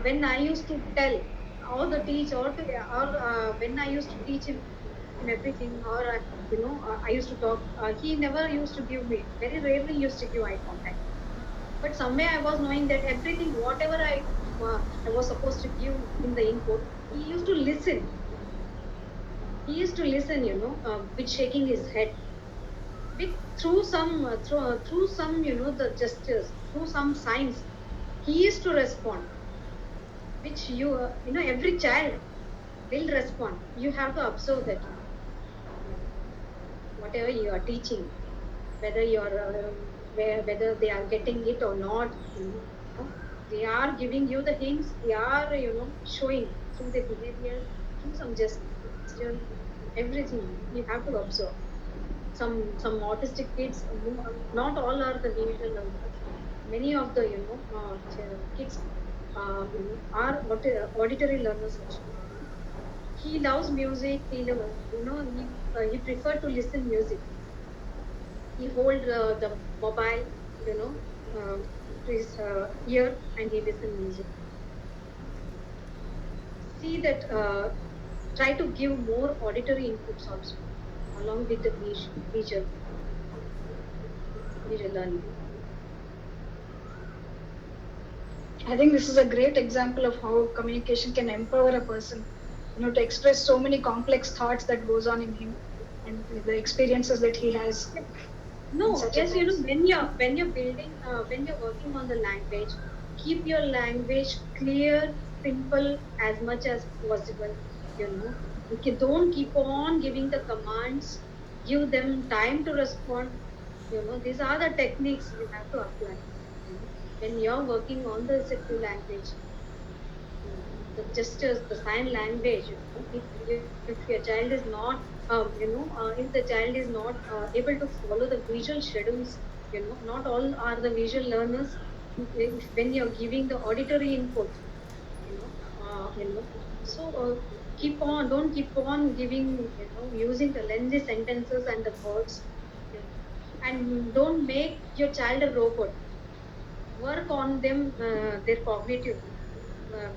When I used to tell, or the teach, or when I used to teach him everything, or I used to talk, he never used to give me, very rarely used to give eye contact. But somewhere I was knowing that everything, whatever I was supposed to give him the input, he used to listen. He used to listen, with shaking his head, with through some, the gestures, through some signs, he used to respond, which every child will respond. You have to observe that, whatever you are teaching, whether whether they are getting it or not, they are giving you the hints. They are showing through the behavior, through some gesture, everything you have to observe. Some autistic kids, not all are the visual learners. Many of the kids are auditory learners also. He loves music. He prefer to listen music. He hold the mobile, you know, to his ear, and he listen music. See that, try to give more auditory inputs also, along with the visual learning. I think this is a great example of how communication can empower a person, to express so many complex thoughts that goes on in him, and the experiences that he has in No, such a yes, times. when you're building, when you're working on the language, keep your language clear, simple as much as possible. You know, don't keep on giving the commands. Give them time to respond. These are the techniques you have to apply. When you're working on the receptive language. the gestures, the sign language. If your child is not, if the child is not able to follow the visual schedules, not all are the visual learners. When you're giving the auditory input, you know, so keep on, don't keep on giving, using the lengthy sentences and the words, and don't make your child a robot. Work on them, their cognitive,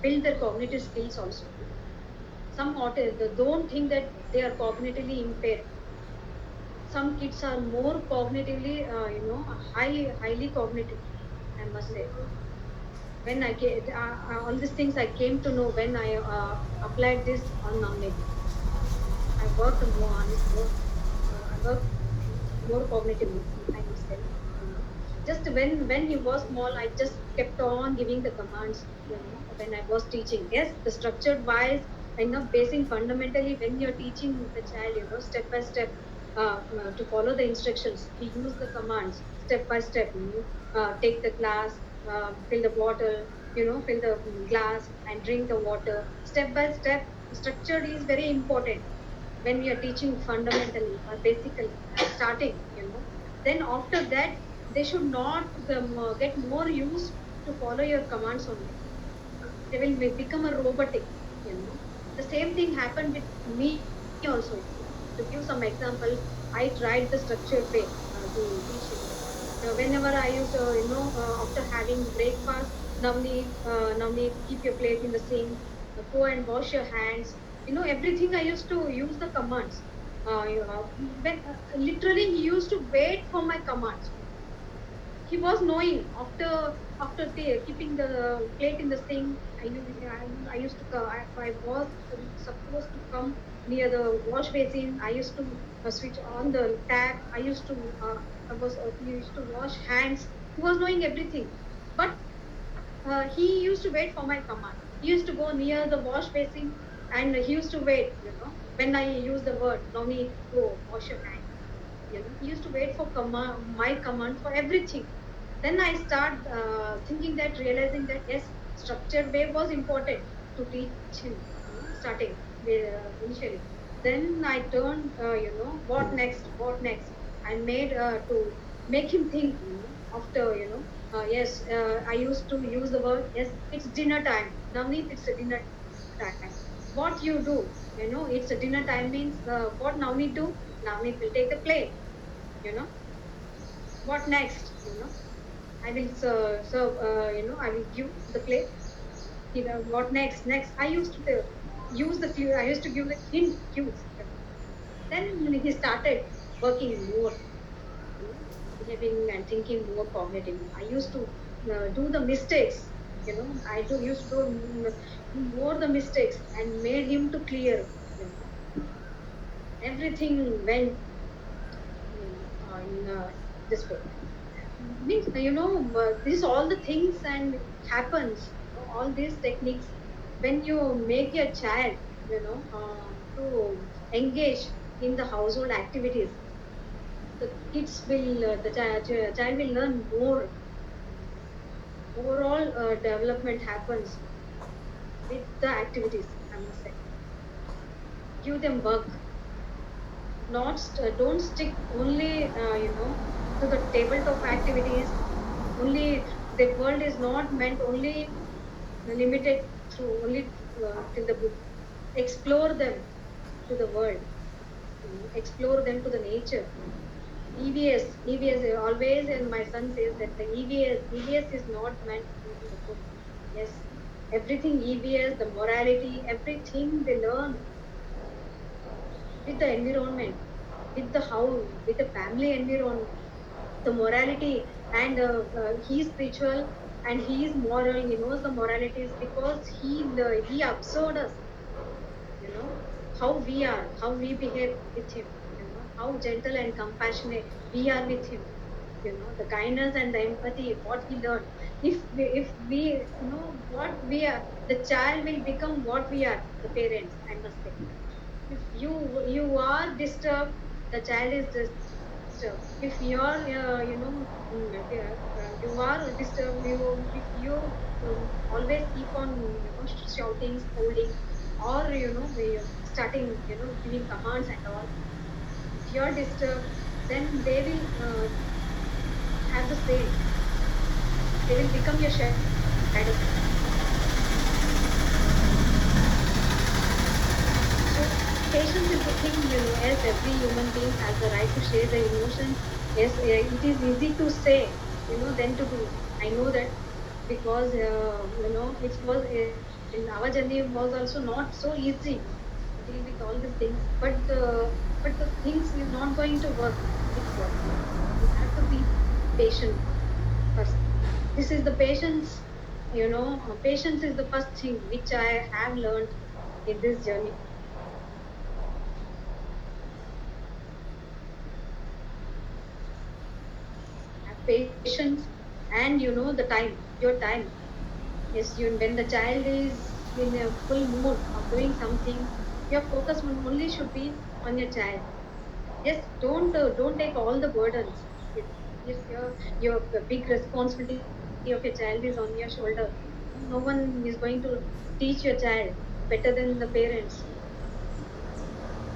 build their cognitive skills also. Some don't think that they are cognitively impaired. Some kids are more cognitively, highly cognitive, I must say. When I get all these things, I came to know when I applied this on Navneet. I worked more on it, more. I worked more cognitively, I must say. Just when he was small, I just kept on giving the commands. When I was teaching, yes, the structured wise, basing fundamentally when you're teaching the child, step by step, to follow the instructions. We use the commands step by step. Take the glass, fill the bottle, fill the glass and drink the water. Step by step, structured is very important when we are teaching fundamentally or basically starting. Then after that, they should not get more used to follow your commands only. They will become a robotic. The same thing happened with me also. To give some examples, I tried the structured way to teach him. Whenever I used to, after having breakfast, Navneet, keep your plate in the sink, go and wash your hands. Everything I used to use the commands. Literally, he used to wait for my commands. He was knowing after keeping the plate in the sink. I used to if I was supposed to come near the wash basin, I used to switch on the tap. I was used to wash hands. He was knowing everything, but he used to wait for my command. He used to go near the wash basin and he used to wait, when I use the word, no need, go wash your hands. He used to wait for my command for everything. Then I start thinking that, realizing that yes, structured way was important to teach him, starting initially. Then I turned, what next, what next. I made to make him think, after, yes, I used to use the word, yes, it's dinner time, Navneet, it's a dinner time. What you do, it's a dinner time means, what Navneet do? Navneet will take the plate, you know what next, I will serve, I will give the plate. What next? Next, I used to use the clue. I used to give the hint cues. Then he started working more, behaving and thinking more cognitively. I used to do the mistakes. I do used to do more the mistakes and made him to clear. Everything went, in this way. Means, these all the things and happens, all these techniques when you make your child, to engage in the household activities. The kids will, child will learn more. Overall development happens with the activities, I must say. Give them work, not don't stick only, to the tabletop activities only. The world is not meant only limited through only till the book. Explore them to the world, explore them to the nature. EVS always, and my son says that the EVS is not meant only in the book. Yes, everything EVS, the morality, everything they learn with the environment, with the house, with the family environment, the morality. And he is spiritual and he is moral. He knows the moralities because he observed us, how we are, how we behave with him, how gentle and compassionate we are with him, the kindness and the empathy, what he learned. If we what we are, the child will become what we are, the parents, I must say. If you are disturbed, the child is disturbed. If you are, if you are disturbed, if you always always keep on, shouting, scolding, or starting, giving commands and all. If you're disturbed, then they will have the same. They will become your shadow. So patience is the thing, as every human being has the right to share their emotions. Yes, it is easy to say, than to do. I know that because, it was in our journey was also not so easy to deal with all these things. But the things is not going to work with God. You have to be patient first. This is the patience, patience is the first thing which I have learned in this journey. Have patience, and the your time. Yes, when the child is in a full mood of doing something, your focus only should be on your child. Yes, don't take all the burdens. Yes, yes, your big responsibility of your child is on your shoulder. No one is going to teach your child better than the parents,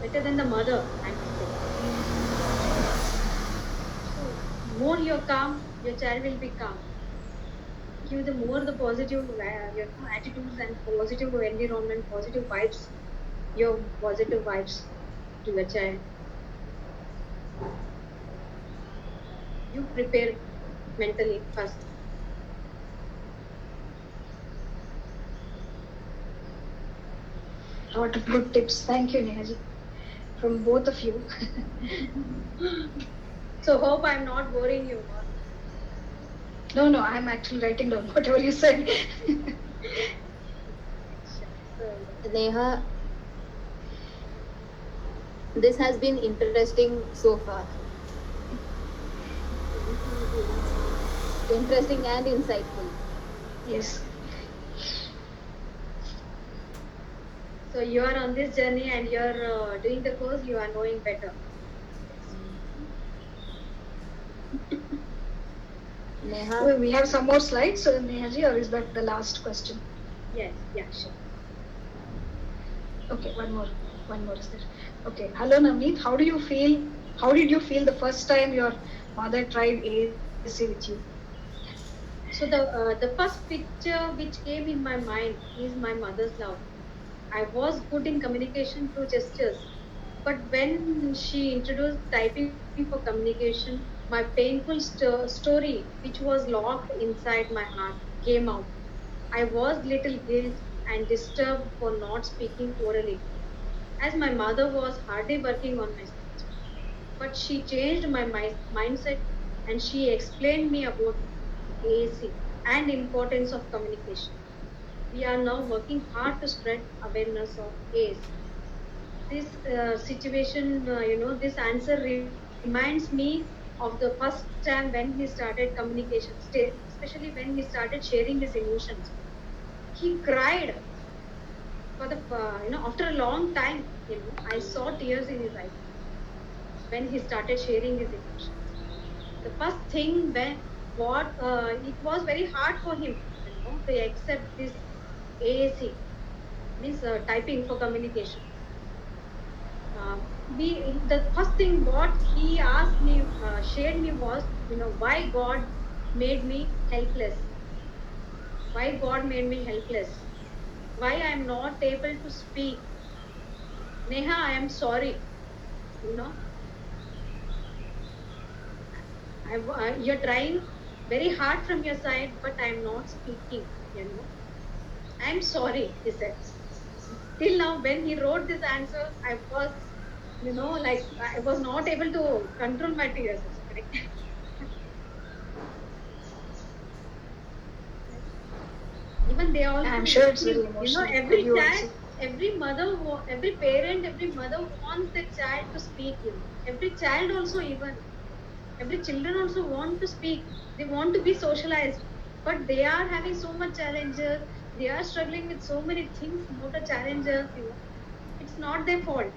better than the mother, I must say. So more you're calm, your child will be calm. Give the more the positive, attitudes and positive environment, positive vibes, your positive vibes to your child. You prepare mentally first. Lot of good tips. Thank you, Nehaji, from both of you. So hope I'm not boring you more. No, no, I'm actually writing down whatever you said. Sure. So Neha, this has been interesting so far. Interesting and insightful. Yes. so you are on this journey and you're doing the course. You are knowing better. Yes. Neha, We have some more slides, Nehaji, or is that the last question? Yes. Yeah. Sure. Okay, one more. One more is there. Okay. Hello, Navneet. How do you feel? How did you feel the first time your mother tried AAC with you? So the first picture which came in my mind is my mother's love. I was good in communication through gestures, but when she introduced typing for communication, my painful story, which was locked inside my heart, came out. I was little guilt and disturbed for not speaking orally, as my mother was hardly working on my speech. But she changed my mindset and she explained me about AAC and importance of communication. We are now working hard to spread awareness of AAC. This situation, this answer reminds me of the first time when he started communication, especially when he started sharing his emotions. He cried for the, after a long time, I saw tears in his eyes when he started sharing his emotions. The first thing when what it was very hard for him, to accept this AAC, means typing for communication. The first thing what he asked me, shared me was, why God made me helpless, why God made me helpless, why I am not able to speak. Neha, I am sorry. You know, you're trying very hard from your side, but I am not speaking. I'm sorry, he said. Till now, when he wrote this answer, I was, like I was not able to control my tears actually. Even they also, I'm sure it's very emotional for every you child, also. every mother, every parent, every mother wants their child to speak. Every child also, even every children also want to speak. They want to be socialized, but they are having so much challenges. They are struggling with so many things, motor challenges. It's not their fault.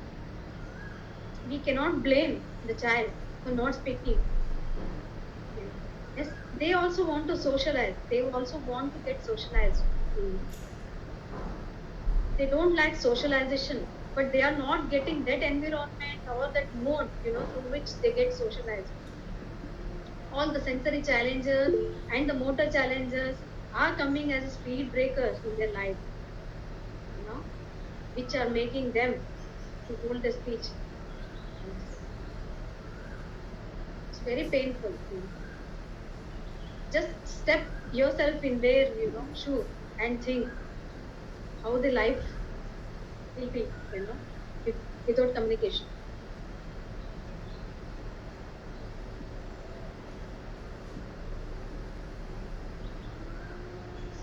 We cannot blame the child for not speaking. Yes, they also want to socialize. They also want to get socialized. mm, they don't like socialization, but they are not getting that environment or that mode, through which they get socialized. All the sensory challenges and the motor challenges are coming as speed breakers in their life, you know, which are making them to hold the speech. Yes. It's very painful. Just step yourself in their, shoe and think how the life will be, with, without communication.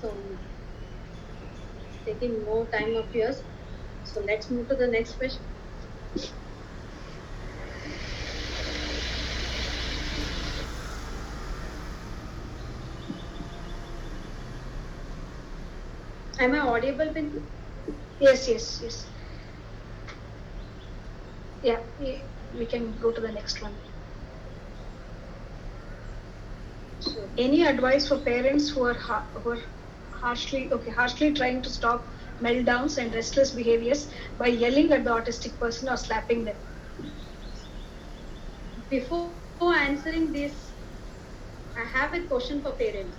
So taking more time of yours. So let's move to the next question. Am I audible, Bindu? Yes, yes, yes. Yeah, we can go to the next one. Sure. Any advice for parents who are harshly trying to stop meltdowns and restless behaviors by yelling at the autistic person or slapping them? Before answering this, I have a question for parents.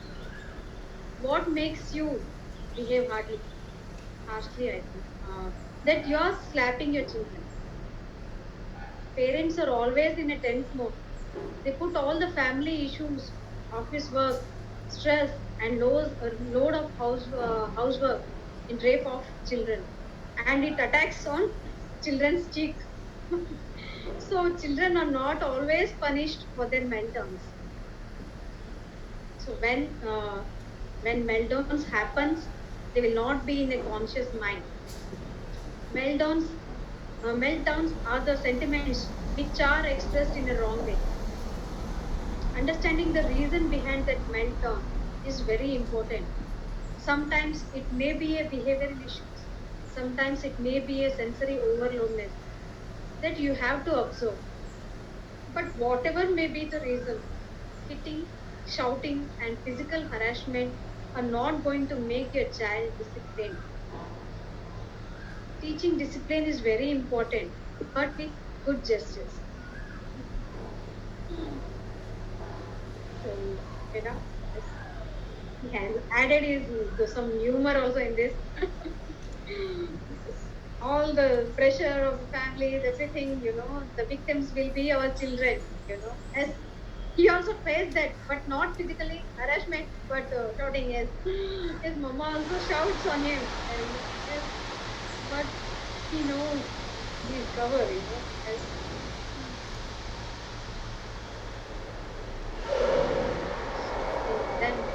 What makes you behave harshly, I think, that you're slapping your children? Parents are always in a tense mode. They put all the family issues, office work, stress, and load of housework in drape of children, and it attacks on children's cheek. So children are not always punished for their meltdowns. So when meltdowns happens, they will not be in a conscious mind. Meltdowns meltdowns are the sentiments which are expressed in a wrong way. Understanding the reason behind that meltdown is very important. Sometimes it may be a behavioral issues. Sometimes it may be a sensory overloadness that you have to observe. But whatever may be the reason, hitting, shouting, and physical harassment are not going to make your child disciplined. Teaching discipline is very important, but with good gestures. So, yes. He has added some humor also in this. All the pressure of families, everything, the victims will be our children, as he also faced that, but not physically harassment, but shouting. Yes, his mama also shouts on him, and yes, but he knows he's covered, as then,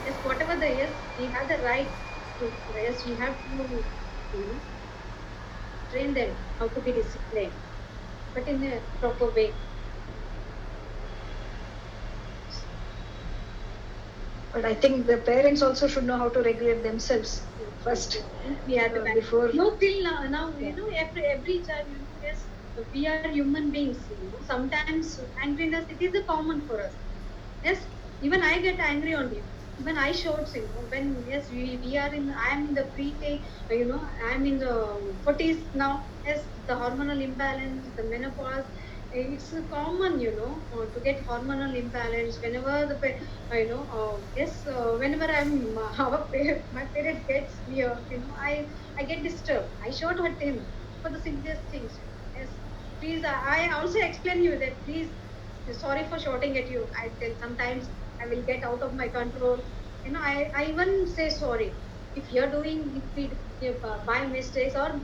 yes, whatever the, yes, we have the right to, yes, we have to, train them how to be disciplined, but in a proper way. But I think the parents also should know how to regulate themselves first We have to before. no till now, Yeah. every child, yes, we are human beings, sometimes angriness, it is a common for us. Yes, even I get angry on him. Even I showed, when, yes, we are in, I am in the I am in the 40s now. Yes, the hormonal imbalance, the menopause, it's common, to get hormonal imbalance whenever yes, whenever I'm my period gets near, I get disturbed. I showed at him for the simplest things. Yes, please, I also explain you that, please, sorry for shouting at you. I tell sometimes I will get out of my control. I even say sorry if you're doing, if we, if, by mistakes or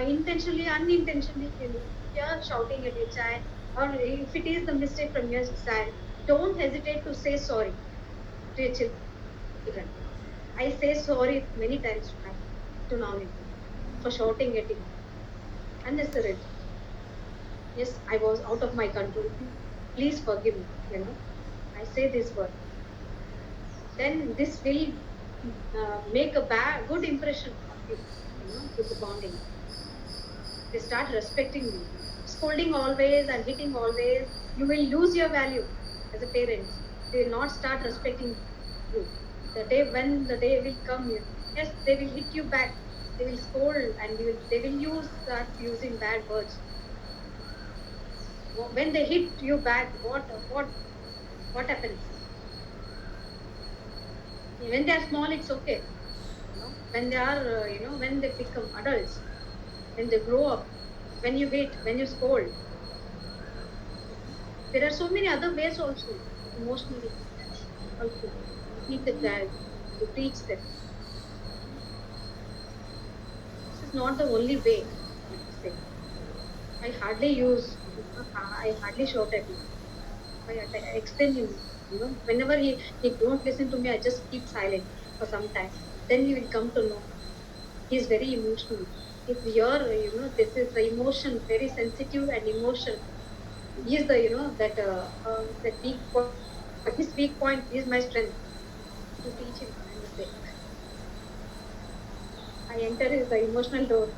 intentionally, unintentionally, if you're shouting at your child, or if it is the mistake from your side, don't hesitate to say sorry to your children. I say sorry many times to Navneet for shouting at him unnecessarily. Yes, I was out of my control. Please forgive me. I say this word. Then this will make a good impression of you. With the bonding, they start respecting you. Scolding always and hitting always, you will lose your value as a parent. They will not start respecting you. The day when the day will come, yes, they will hit you back. They will scold and they will use start using bad words. When they hit you back, what happens? When they are small, it's okay. When they are, when they become adults, when they grow up, when you hit, when you scold, there are so many other ways also, emotionally also, to teach the child, to teach them. This is not the only way, I must say. I hardly use, I hardly shout at him. I explain him, whenever he don't listen to me, I just keep silent for some time. Then he will come to know. He is very emotional. If you're, this is the emotion, very sensitive and emotion. He is the, that weak point. His weak point is my strength to teach him. I must say, I enter his the emotional door.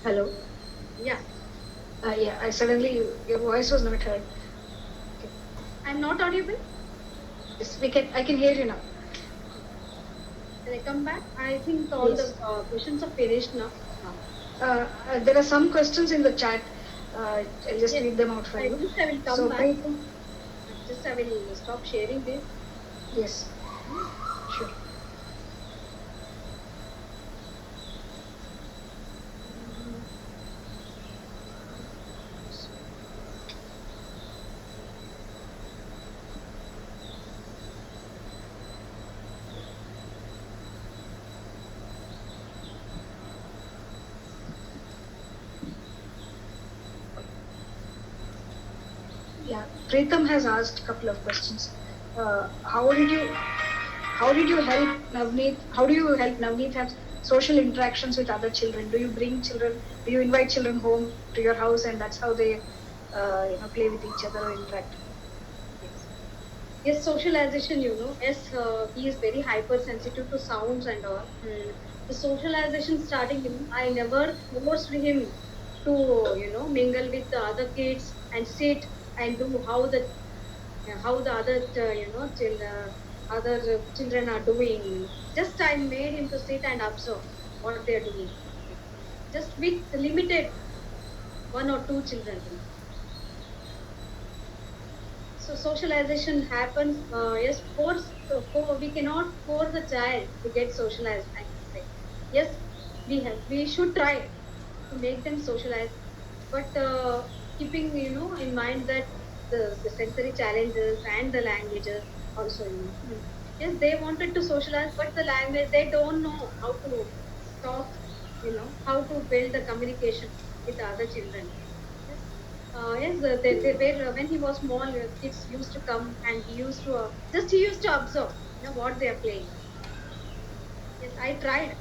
Hello. Yeah, Yeah, I suddenly your voice was not heard. Okay. I'm not audible. Yes, we can. I can hear you now. Can I come back? I think all the Yes. questions are finished now. There are some questions in the chat. I'll just Yes, read them out for I you. just I will come So, back. Just I will stop sharing this. yes, sure. Yeah, Preetham has asked a couple of questions. How did you help Navneet? How do you help Navneet have social interactions with other children? Do you bring children? Do you invite children home to your house, and that's how they, play with each other or interact? Yes. Yes, socialization, yes, he is very hypersensitive to sounds and all. The socialization starting, I never forced him to, mingle with the other kids and sit and do how the other, other children are doing. Just I made him to sit and observe what they are doing. Just with limited one or two children. So socialization happens. Yes, we cannot force the child to get socialized. I must say, yes, we should try to make them socialize, but keeping in mind that the sensory challenges and the languages also. Yes, they wanted to socialize, but the language they don't know how to talk. How to build the communication with the other children. Yes. Yes, they were when he was small. Kids used to come and he used to observe, what they are playing. Yes, I tried,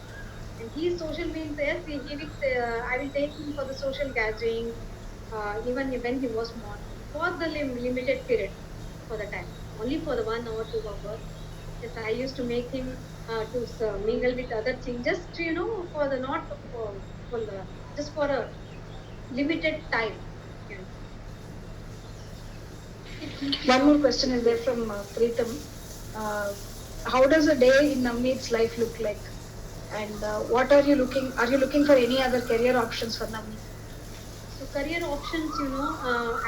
and he social means yes, he will. I will take him for the social gatherings, even when he was small, for the limited period, for the time, only for the 1 or 2 hours. Yes, I used to make him to mingle with other things, just for the not for the just for a limited time. You can say. One more question is there from Preetham. Uh, how does a day in Navneet's life look like? And what are you looking? Are you looking for any other career options for Navneet? So career options,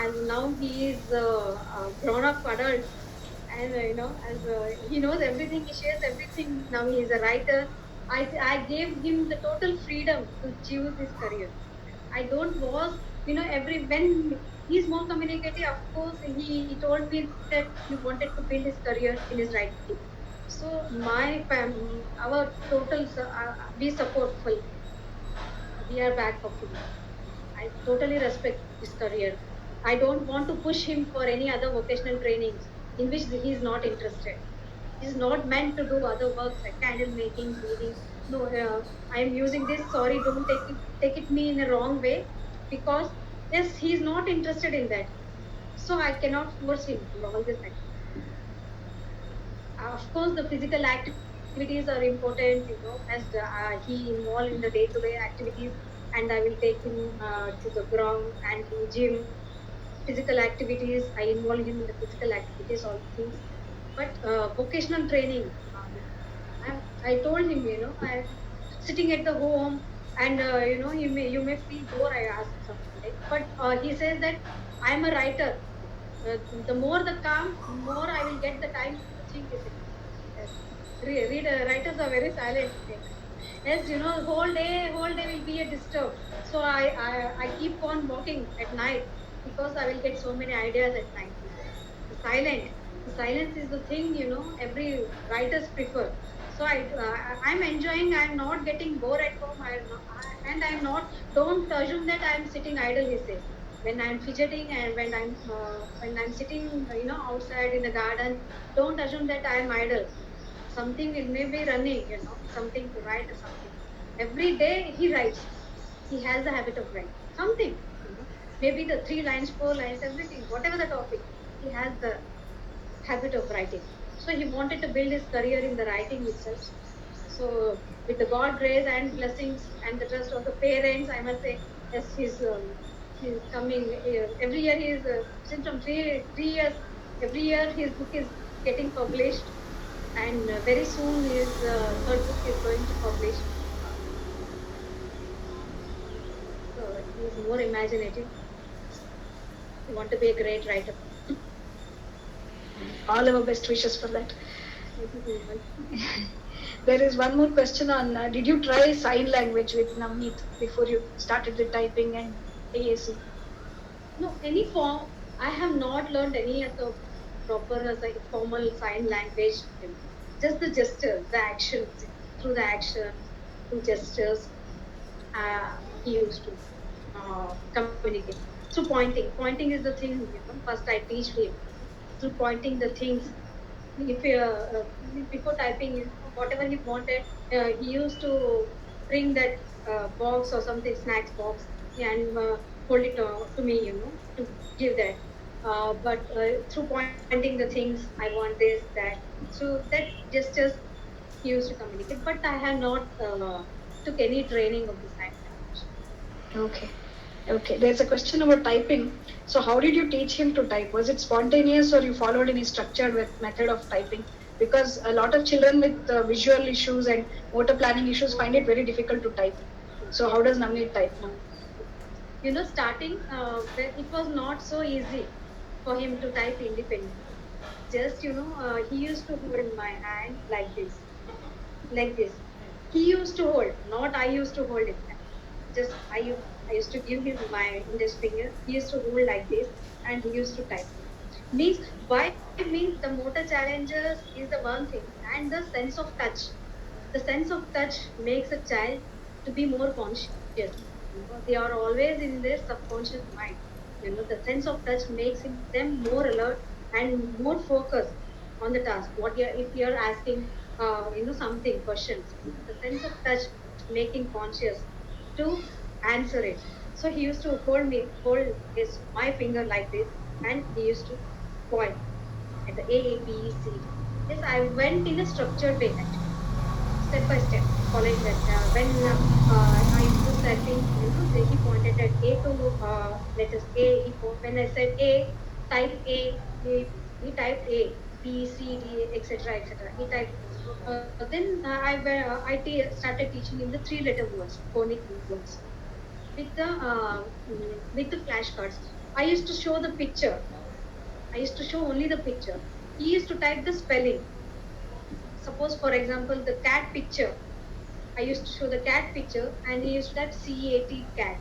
as now he is a grown-up adult, and as he knows everything, he shares everything. Now he is a writer. I gave him the total freedom to choose his career. I don't was, every when he's more communicative. Of course, he told me that he wanted to build his career in his writing. So our total, we support full. We are back of him. I totally respect his career. I don't want to push him for any other vocational trainings in which he is not interested. He is not meant to do other works like candle making, weaving. No, I am using this. Sorry, don't take it me in a wrong way, because yes, he is not interested in that. So I cannot force him in all this. Of course, the physical activities are important. As he involved in the day-to-day activities, and I will take him to the ground and in gym, physical activities. I involve him in the physical activities, all the things. But vocational training, I told him, I'm sitting at the home, and you may feel bored. I asked someday, but he says that I'm a writer. The more the calm, more I will get the time to think. He said, yes. Writers are very silent. Yes, whole day will be a disturb. So I keep on walking at night because I will get so many ideas at night. He said, the silent, the silence is the thing, every writers prefer. So I'm enjoying. I'm not getting bored at home. And I'm not. Don't assume that I'm sitting idle. He says, when I'm fidgeting and when I'm sitting, outside in the garden, don't assume that I'm idle. Something will maybe running, something to write or something. Every day he writes. He has the habit of writing something, maybe the 3 lines, 4 lines, everything, whatever the topic, he has the habit of writing. So he wanted to build his career in the writing itself. So with the God grace and blessings and the trust of the parents, I must say, yes, he's coming every year. He is since from 3 years. Every year his book is getting published, and very soon his third book is going to publish. So he is more imaginative. He want to be a great writer. All our best wishes for that. Thank you very much. There is one more question on did you try sign language with Navneet before you started the typing and AAC? No, any form. I have not learned any as a proper as a formal sign language. Just the gestures, the actions. Through the action, through gestures, he used to communicate. Through pointing. Pointing is the thing. First I teach him through pointing the things. If before typing, whatever he wanted, he used to bring that box or something, snacks box, and hold it to me, to give that. But through pointing the things, I want this, that. So that gestures he used to communicate. But I have not took any training of the sign language. Okay. Okay. There's a question about typing. So how did you teach him to type? Was it spontaneous or you followed any structured method of typing? Because a lot of children with visual issues and motor planning issues find it very difficult to type. So how does Navneet type now? Starting, it was not so easy for him to type independently. Just, he used to hold my hand like this, like this. He used to hold, not I used to hold it. Just I used to give him my index finger. He used to hold like this, and he used to type. Means why means the motor challenges is the one thing, and the sense of touch. The sense of touch makes a child to be more conscious. They are always in their subconscious mind. The sense of touch makes them more alert and more focused on the task. If you're asking, something questions, the sense of touch making conscious to answer it. So he used to hold his my finger like this, and he used to point at the AABC. Yes, I went in a structured way actually, step by step, following that. When I was typing, he pointed at A to letters A. When I said A, type A. He typed A, B, C, D, etc., etc. He typed. Then started teaching in the three-letter words, phonic words, with the flashcards. I used to show the picture. I used to show only the picture. He used to type the spelling. Suppose, for example, the cat picture. I used to show the cat picture, and he used to type CAT cat,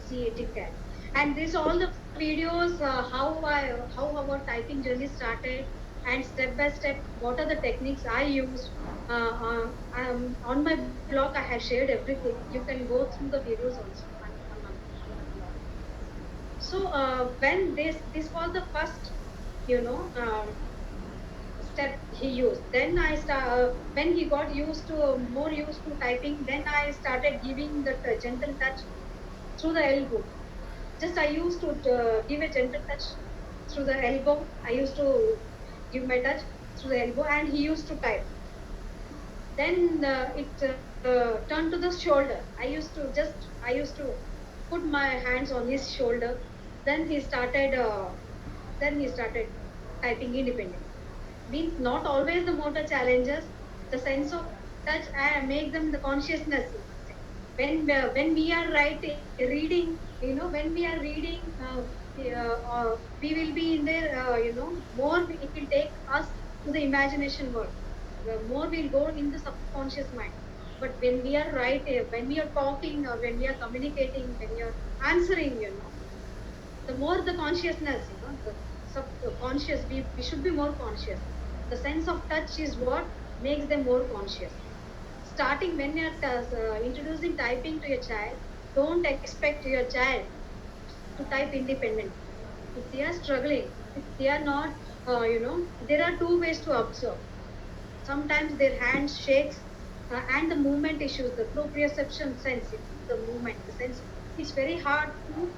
CAT cat. And this all the videos, how our typing journey started, and step by step, what are the techniques I used. On my blog, I have shared everything. You can go through the videos also on my blog. So when this was the first, you know. Step he used. Then when he got used to more used to typing, then I started giving the gentle touch through the elbow. Just I used to give a gentle touch through the elbow. I used to give my touch through the elbow, and he used to type. Then it turned to the shoulder. I used to put my hands on his shoulder. Then he started. Then he started typing independently. Means not always the motor challenges, the sense of touch make them the consciousness. You can say. When we are reading, when we are reading, we will be in there. More it will take us to the imagination world. The more we'll go in the subconscious mind. But when we are when we are talking or when we are communicating, when you're answering, the more the consciousness, the subconscious, we should be more conscious. The sense of touch is what makes them more conscious. Starting when you're introducing typing to your child, don't expect your child to type independently. If they are struggling, if they are not, there are two ways to observe. Sometimes their hand shakes, and the movement issues, the proprioception sense, the movement, the sense. It's very hard to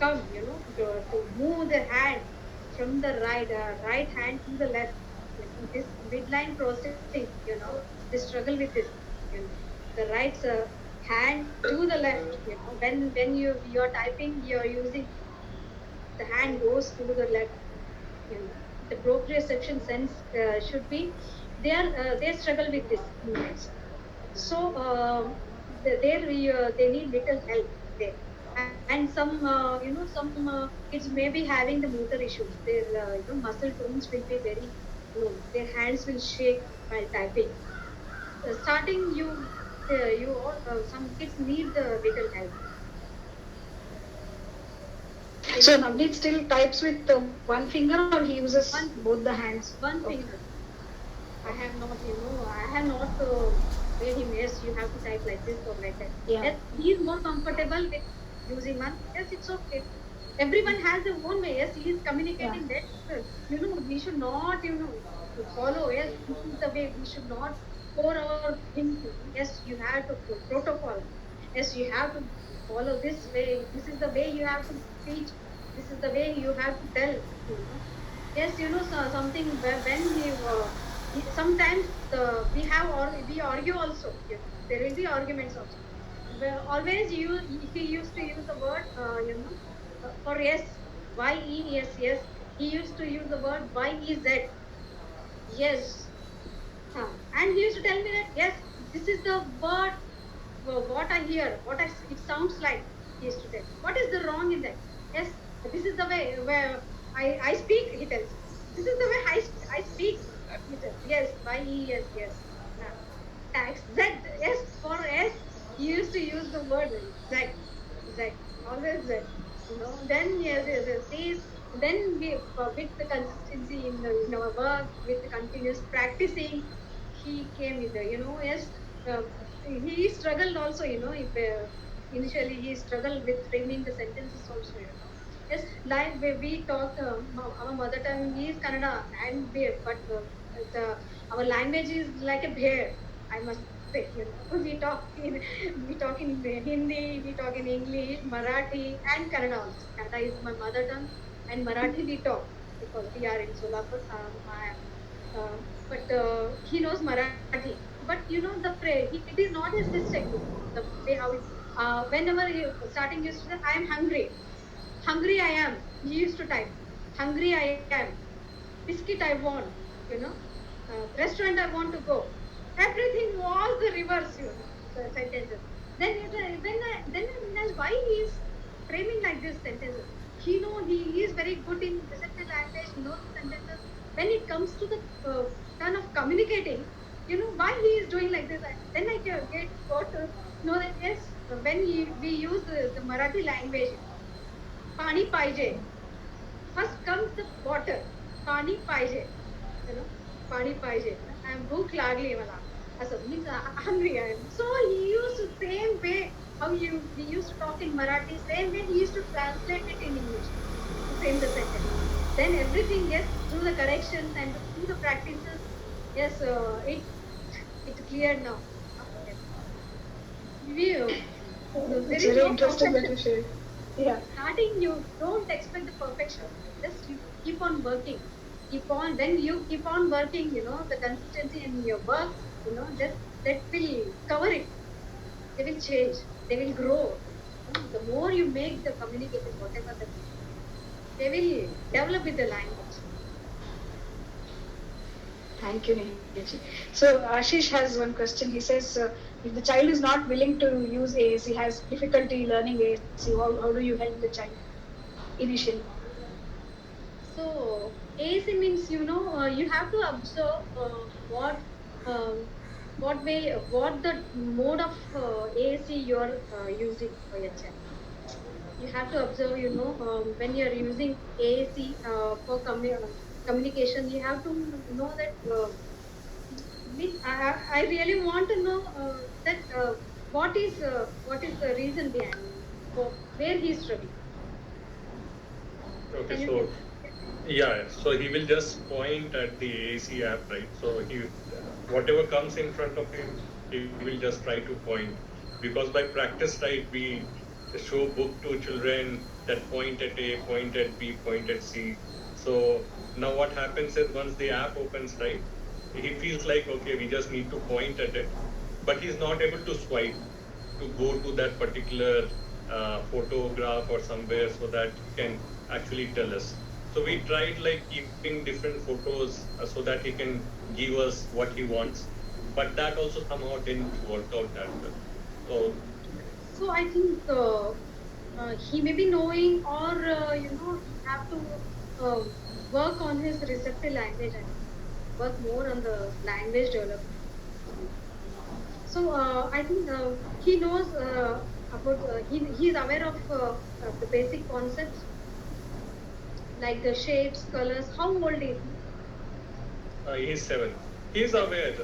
to move the hand from the right hand to the left. This midline processing, they struggle with this. The right hand to the left. When you're typing, you're using the hand goes to the left. The proprioception sense should be they struggle with this movements. So they need little help there. And some some kids may be having the motor issues. Their muscle tones will be very low. Their hands will shake while typing. Starting you all, some kids need the little help. So Navneet still types with one finger, or he uses one both the hands? one Okay. finger. I have not made him, yes, you have to type like this or like that. Yeah. Yes, he is more comfortable with using one. Yes, it's okay. Everyone has their own way. Yes, he is communicating that. We should not, follow. Yes, this is the way. We should not pour our him. Yes, you have to protocol. Yes, you have to follow this way. This is the way you have to teach. This is the way you have to tell. Yes, so something when sometimes we have or we argue also. There will be arguments also. Always he used to use the word for yes, yes, yes. He used to use the word YEZ, yes. And he used to tell me that yes, this is the word, what I hear, it sounds like. He used to tell what is the wrong in that. Yes, this is the way where I speak. He tells this is the way I speak. He tells yes, yes, yes. Tax Z, yes, for S. He used to use the word Z, Z, always Z. Then yes, these. Then we, with the consistency in our work, with the continuous practicing, he came with the, yes, he struggled also. If initially he struggled with framing the sentences also. Yes, like we talk, our mother tongue is Kannada, and but our language is like a bear. I must say, we talk in Hindi, we talk in English, Marathi, and Kannada also. Kannada is my mother tongue, and Marathi we talk because we are in Solapur. But he knows Marathi. But the phrase, it is not his mistake. The way how whenever he starting used to say, I am hungry. Hungry I am. He used to type. Hungry I am. Biscuit I want. Restaurant I want to go. Everything was the reverse. The sentences. Then I realized why he is framing like this sentences. He is very good in receptive language. He knows the sentences. When it comes to the turn of communicating, why he is doing like this. Then I got to know that yes, when we use the Marathi language, pani paije. First comes the water. Pani paije. Pani paije. I am bhook lagli wala. Means hungry I am. So he used the same way how we used to talk in Marathi, same way he used to translate it in English to frame the sentence. Then everything, yes, through the corrections and through the practices, yes, it cleared now. Yes. There It's is very no interesting that you perfection. shared. Yeah. Starting, you don't expect the perfection. Just you keep on working. Keep on. When you keep on working, the consistency in your work, that will cover it. They will change. They will grow. The more you make the communication, whatever they will develop with the language. Thank you, Nehaji. So Ashish has one question. He says, if the child is not willing to use AAC, has difficulty learning AAC, how do you help the child initially? So AAC means you have to observe um, what the mode of AAC you're using for your child. You have to observe, when you're using AAC for communication, you have to know that. I really want to know that what is the reason behind where he is struggling. Okay, Can you so give? yeah, so he will just point at the AAC app, right? So he, whatever comes in front of him, he will just try to point. Because by practice, right, we show book to children that point at A, point at B, point at C. So now what happens is once the app opens, right, he feels like, okay, we just need to point at it, but he's not able to swipe to go to that particular photograph or somewhere so that he can actually tell us. So we tried like keeping different photos so that he can give us what he wants, but that also somehow didn't work out that well. So So I think he may be knowing, or he have to uh, work on his receptive language and work more on the language development. So I think he knows about he is aware of the basic concepts like the shapes, colors. How old is he? he's 7. He's aware,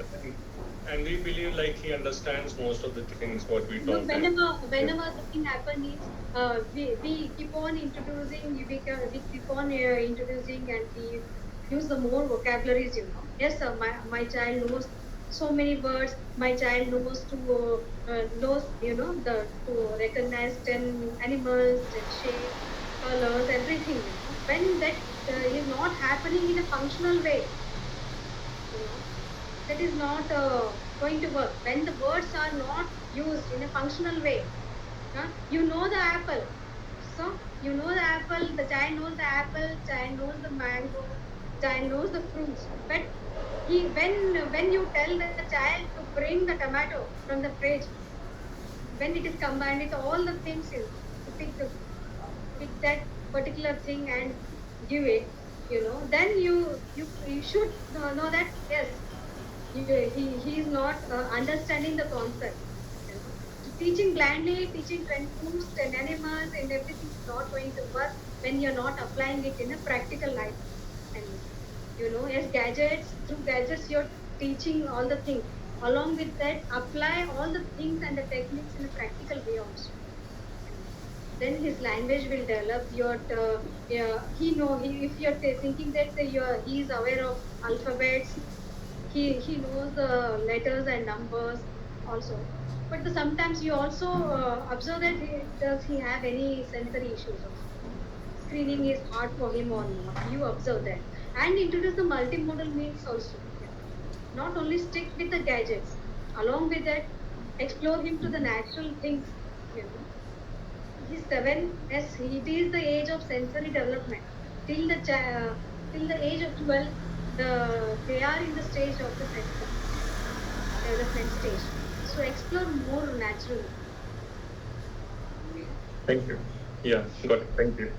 and we believe like he understands most of the things what we talk. Whenever the thing happen is we keep on introducing, we keep on introducing, and we use the more vocabularies. Yes, sir, my child knows so many words. My child knows the to recognize 10 animals, 10 shapes, colors, everything. When that is not happening in a functional way, you know that is not going to work. When the words are not used in a functional way, you know the apple. So you know the apple, the child knows the apple, child knows the mango, child knows the fruits. But when you tell the child to bring the tomato from the fridge, when it is combined with all the things, to pick that particular thing and give it, then you should know that yes, he is not understanding the concept. Teaching blindly, teaching 10 foods, 10 animals, and everything is not going to work when you're not applying it in a practical life. And as gadgets, through gadgets, you're teaching all the things. Along with that, apply all the things and the techniques in a practical way also. And then his language will develop. Yeah, if you're thinking that he is aware of alphabets, he knows the letters and numbers also. But sometimes you also observe that does he have any sensory issues also. Screening is hard for him or not. You observe that and introduce the multimodal means also. Yeah. Not only stick with the gadgets. Along with that, explore him to the natural things. You know, he's 7. Yes, it is the age of sensory development. Till the age of 12, they are in the stage of the sensory development stage. So explore more naturally. Thank you. Yeah, got it. Thank you.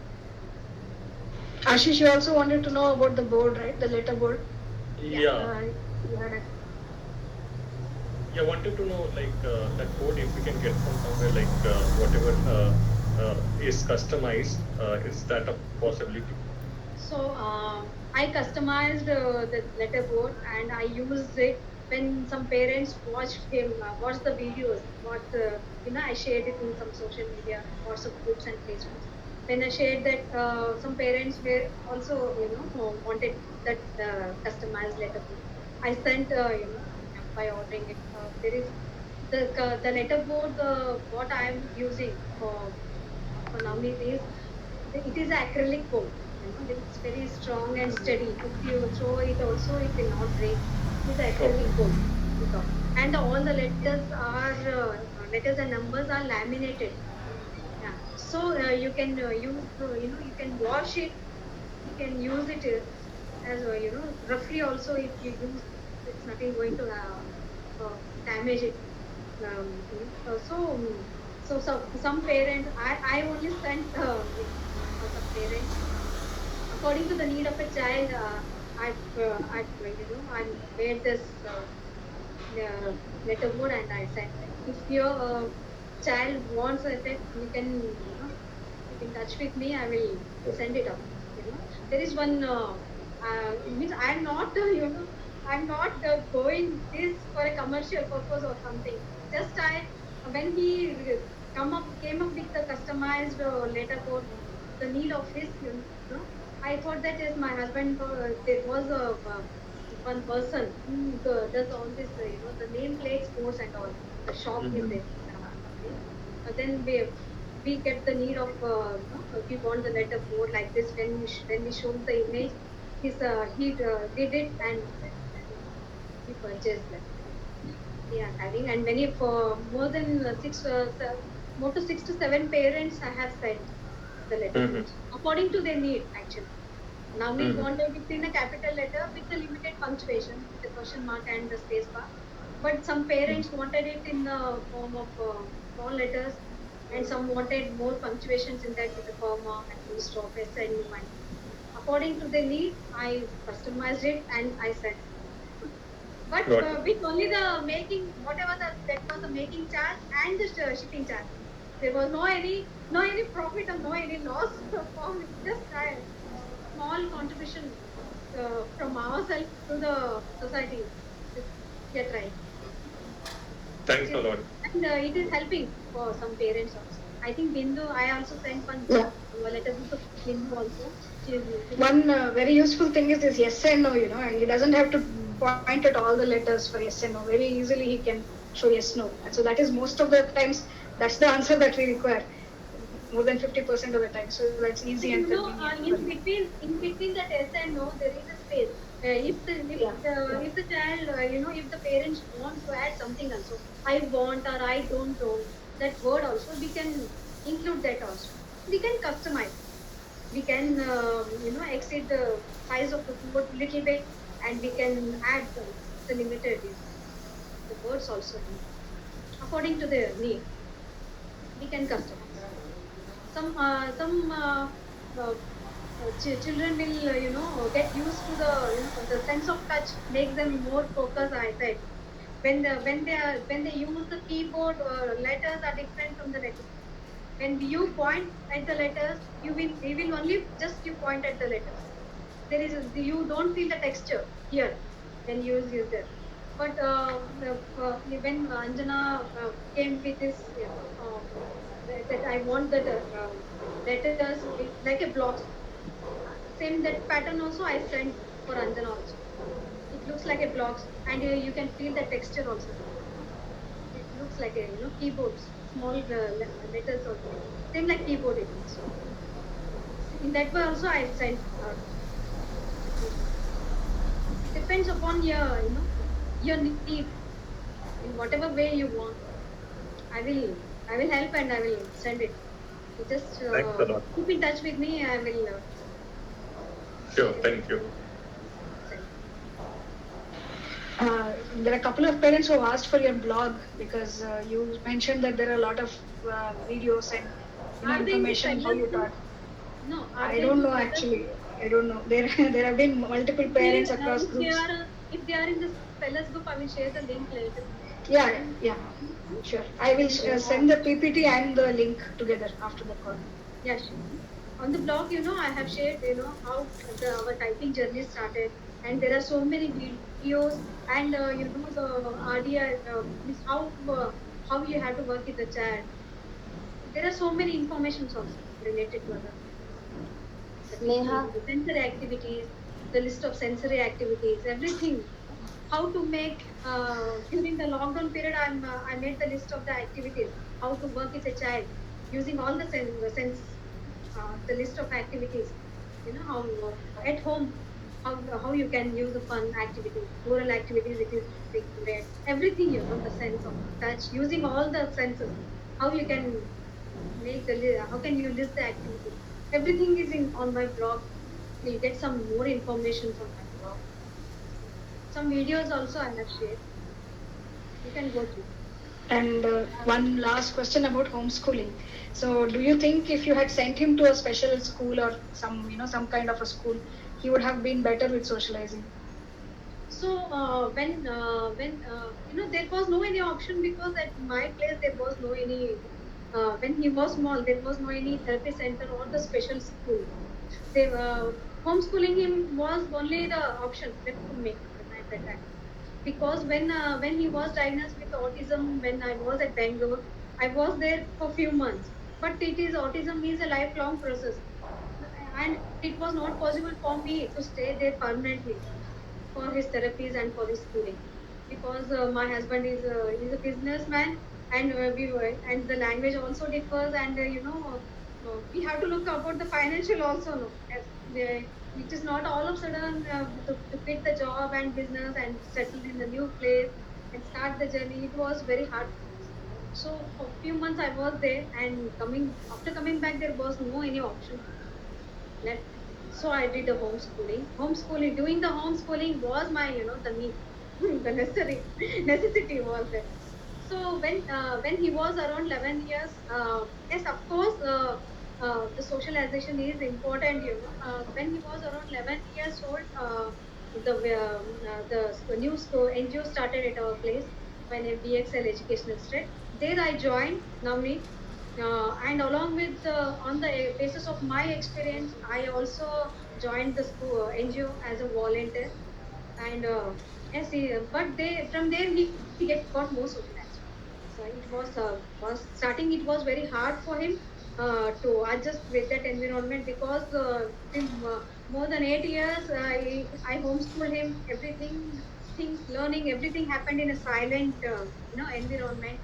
Ashish, you also wanted to know about the board, right? The letter board. Yeah. You had a Yeah, wanted to know like that code if we can get from somewhere like whatever is customized. Is that a possibility? So I customized the letterboard and I used it when some parents watched the videos. I shared it in some social media, WhatsApp groups and Facebooks. When I shared that, some parents were also wanted that customized letterboard. I sent by ordering it. There is the letterboard. What I am using for Navneet is it is acrylic board. It's very strong and steady. If you throw it also, it will not break. It is acrylic board. top. And all the letters and numbers are laminated. Yeah. So you can use you can wash it. You can use it as roughly also. If you use, it's nothing going to damage it. So some parents, I only sent for some parents according to the need of a child. I made this letterboard and I sent. If your child wants it, you can keep in touch with me. I will send it up. There is one. Means I'm not I'm not going this for a commercial purpose or something. Just I when he came up with the customized letterboard, the need of his, I thought that is my husband. There was one person who does all this, the nameplates, course and all. The shop is there. Okay. Then we get the need of, we want the letterboard like this. When we showed the image, he did it and he purchased that. Yeah, having, and many for more than more to 6 to 7 parents I have sent the letter according to their need actually. Now we wanted it in a capital letter with the limited punctuation, the question mark and the space bar. But some parents wanted it in the form of small letters, and some wanted more punctuations in that with the comma and full stop, SNU. And according to the need, I customized it and I sent. But with only the making, whatever that was the making charge and the shipping charge. There was no any profit or no any loss from just a small contribution from ourselves to the society. Get right. Thanks a lot. And it is helping for some parents also. I think Bindu, I also sent one letter to Bindu also. One very useful thing is this yes and no, and he doesn't have to point at all the letters for yes and no. Very easily he can show yes, no. And so that is most of the times, that's the answer that we require. More than 50% of the time. So that's easy and convenient. In between that yes and no, there is a space. If the child, if the parents want to add something also, I want or I don't know, that word also, we can include that also. We can customize. We can, exceed the size of the word a little bit, and we can add the limited the words also. According to their need, we can customize. Some children will get used to the sense of touch, makes them more focused. I said when they use the keyboard, letters are different from the letters. When you point at the letters, you will only just you point at the letters. You don't feel the texture here when you use it. But when Anjana came with this, that I want that letters like a block. Same that pattern also I sent for Anjana also. It looks like a block, and you can feel the texture also. It looks like a keyboards, small letters also. Same like keyboard it is. In that way also I sent. Depends upon your need. In whatever way you want, I will help and I will send it. You just keep in touch with me. I will. Sure, thank you. There are a couple of parents who have asked for your blog because you mentioned that there are a lot of videos and information how you taught. No, I don't know actually. I don't know. There have been multiple parents across groups. If they are in the fellows group, I will share the link later. Yeah, sure. I will send the PPT and the link together after the call. Yeah, sure. On the blog, I have shared, how our typing journey started, and there are so many videos, and the idea is how you have to work with the child. There are so many informations also related to other. Neha, The sensory activities, the list of sensory activities, everything. How to make during the lockdown period, I made the list of the activities. How to work with a child using all the senses. The list of activities. How at home how you can use the fun activities, rural activities. It is included everything, the sense of touch, using all the senses. How you can how can you list the activities? Everything is in on my blog. You'll get some more information on my blog. Some videos also I have shared. You can go through. And one last question about homeschooling. So, do you think if you had sent him to a special school or some kind of a school, he would have been better with socializing? So there was no any option, because at my place there was no any. When he was small, there was no any therapy center or the special school. They homeschooling him was only the option left to me at that time, because when he was diagnosed with autism, when I was at Bangalore, I was there for few months. But it is autism is a lifelong process, and it was not possible for me to stay there permanently for his therapies and for his schooling, because my husband is a businessman, and and the language also differs, and we have to look about the financial also, no, as it is not all of a sudden to quit the job and business and settle in the new place and start the journey. It was very hard for us. So for few months I was there, and coming back, there was no any option left. So I did the homeschooling. Homeschooling, doing the homeschooling was my, the need, the necessity was there. So when he was around 11 years, yes, of course, the socialization is important. When he was around 11 years old, the new school NGO started at our place, when a BXL educational state. There I joined Navneet, and along with on the basis of my experience, I also joined the school NGO as a volunteer. And yes, but they from there he got more socialized. So it was starting. It was very hard for him to adjust with that environment, because till more than 8 years, I homeschooled him. Everything, things, learning, everything happened in a silent environment.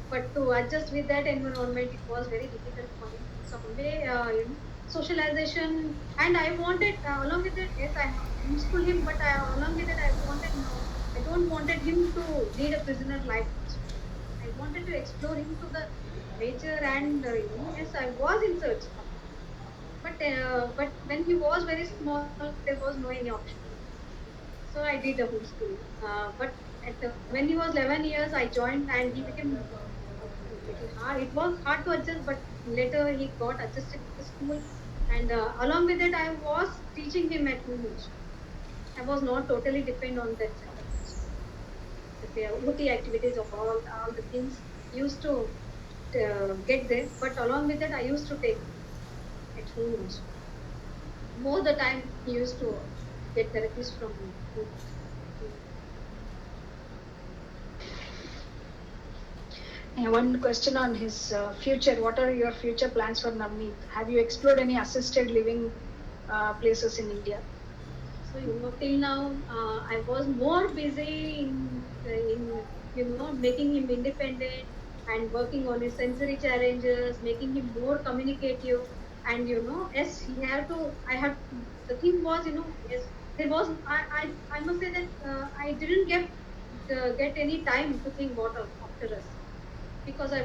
But to adjust with that environment, it was very difficult for him. Some way, socialization, and I wanted, along with it, yes, I homeschool him, but along with it, I wanted, no, I don't wanted him to lead a prisoner life also. I wanted to explore him to the nature, and yes, I was in search of him. But when he was very small, there was no any option. So I did the homeschooling. But when he was 11 years, I joined, and he became little hard. It was hard to adjust, but later he got adjusted with the school, and along with it, I was teaching him at home also. I was not totally depend on that center also. The OT activities of all the things used to get there, but along with that, I used to take at home also. More the time he used to get therapies from home. And one question on his future. What are your future plans for Navneet? Have you explored any assisted living places in India? So till now, I was more busy in making him independent and working on his sensory challenges, making him more communicative. And yes, he had to. I have, the thing was, yes, there was. I must say that I didn't get any time to think what after us, because we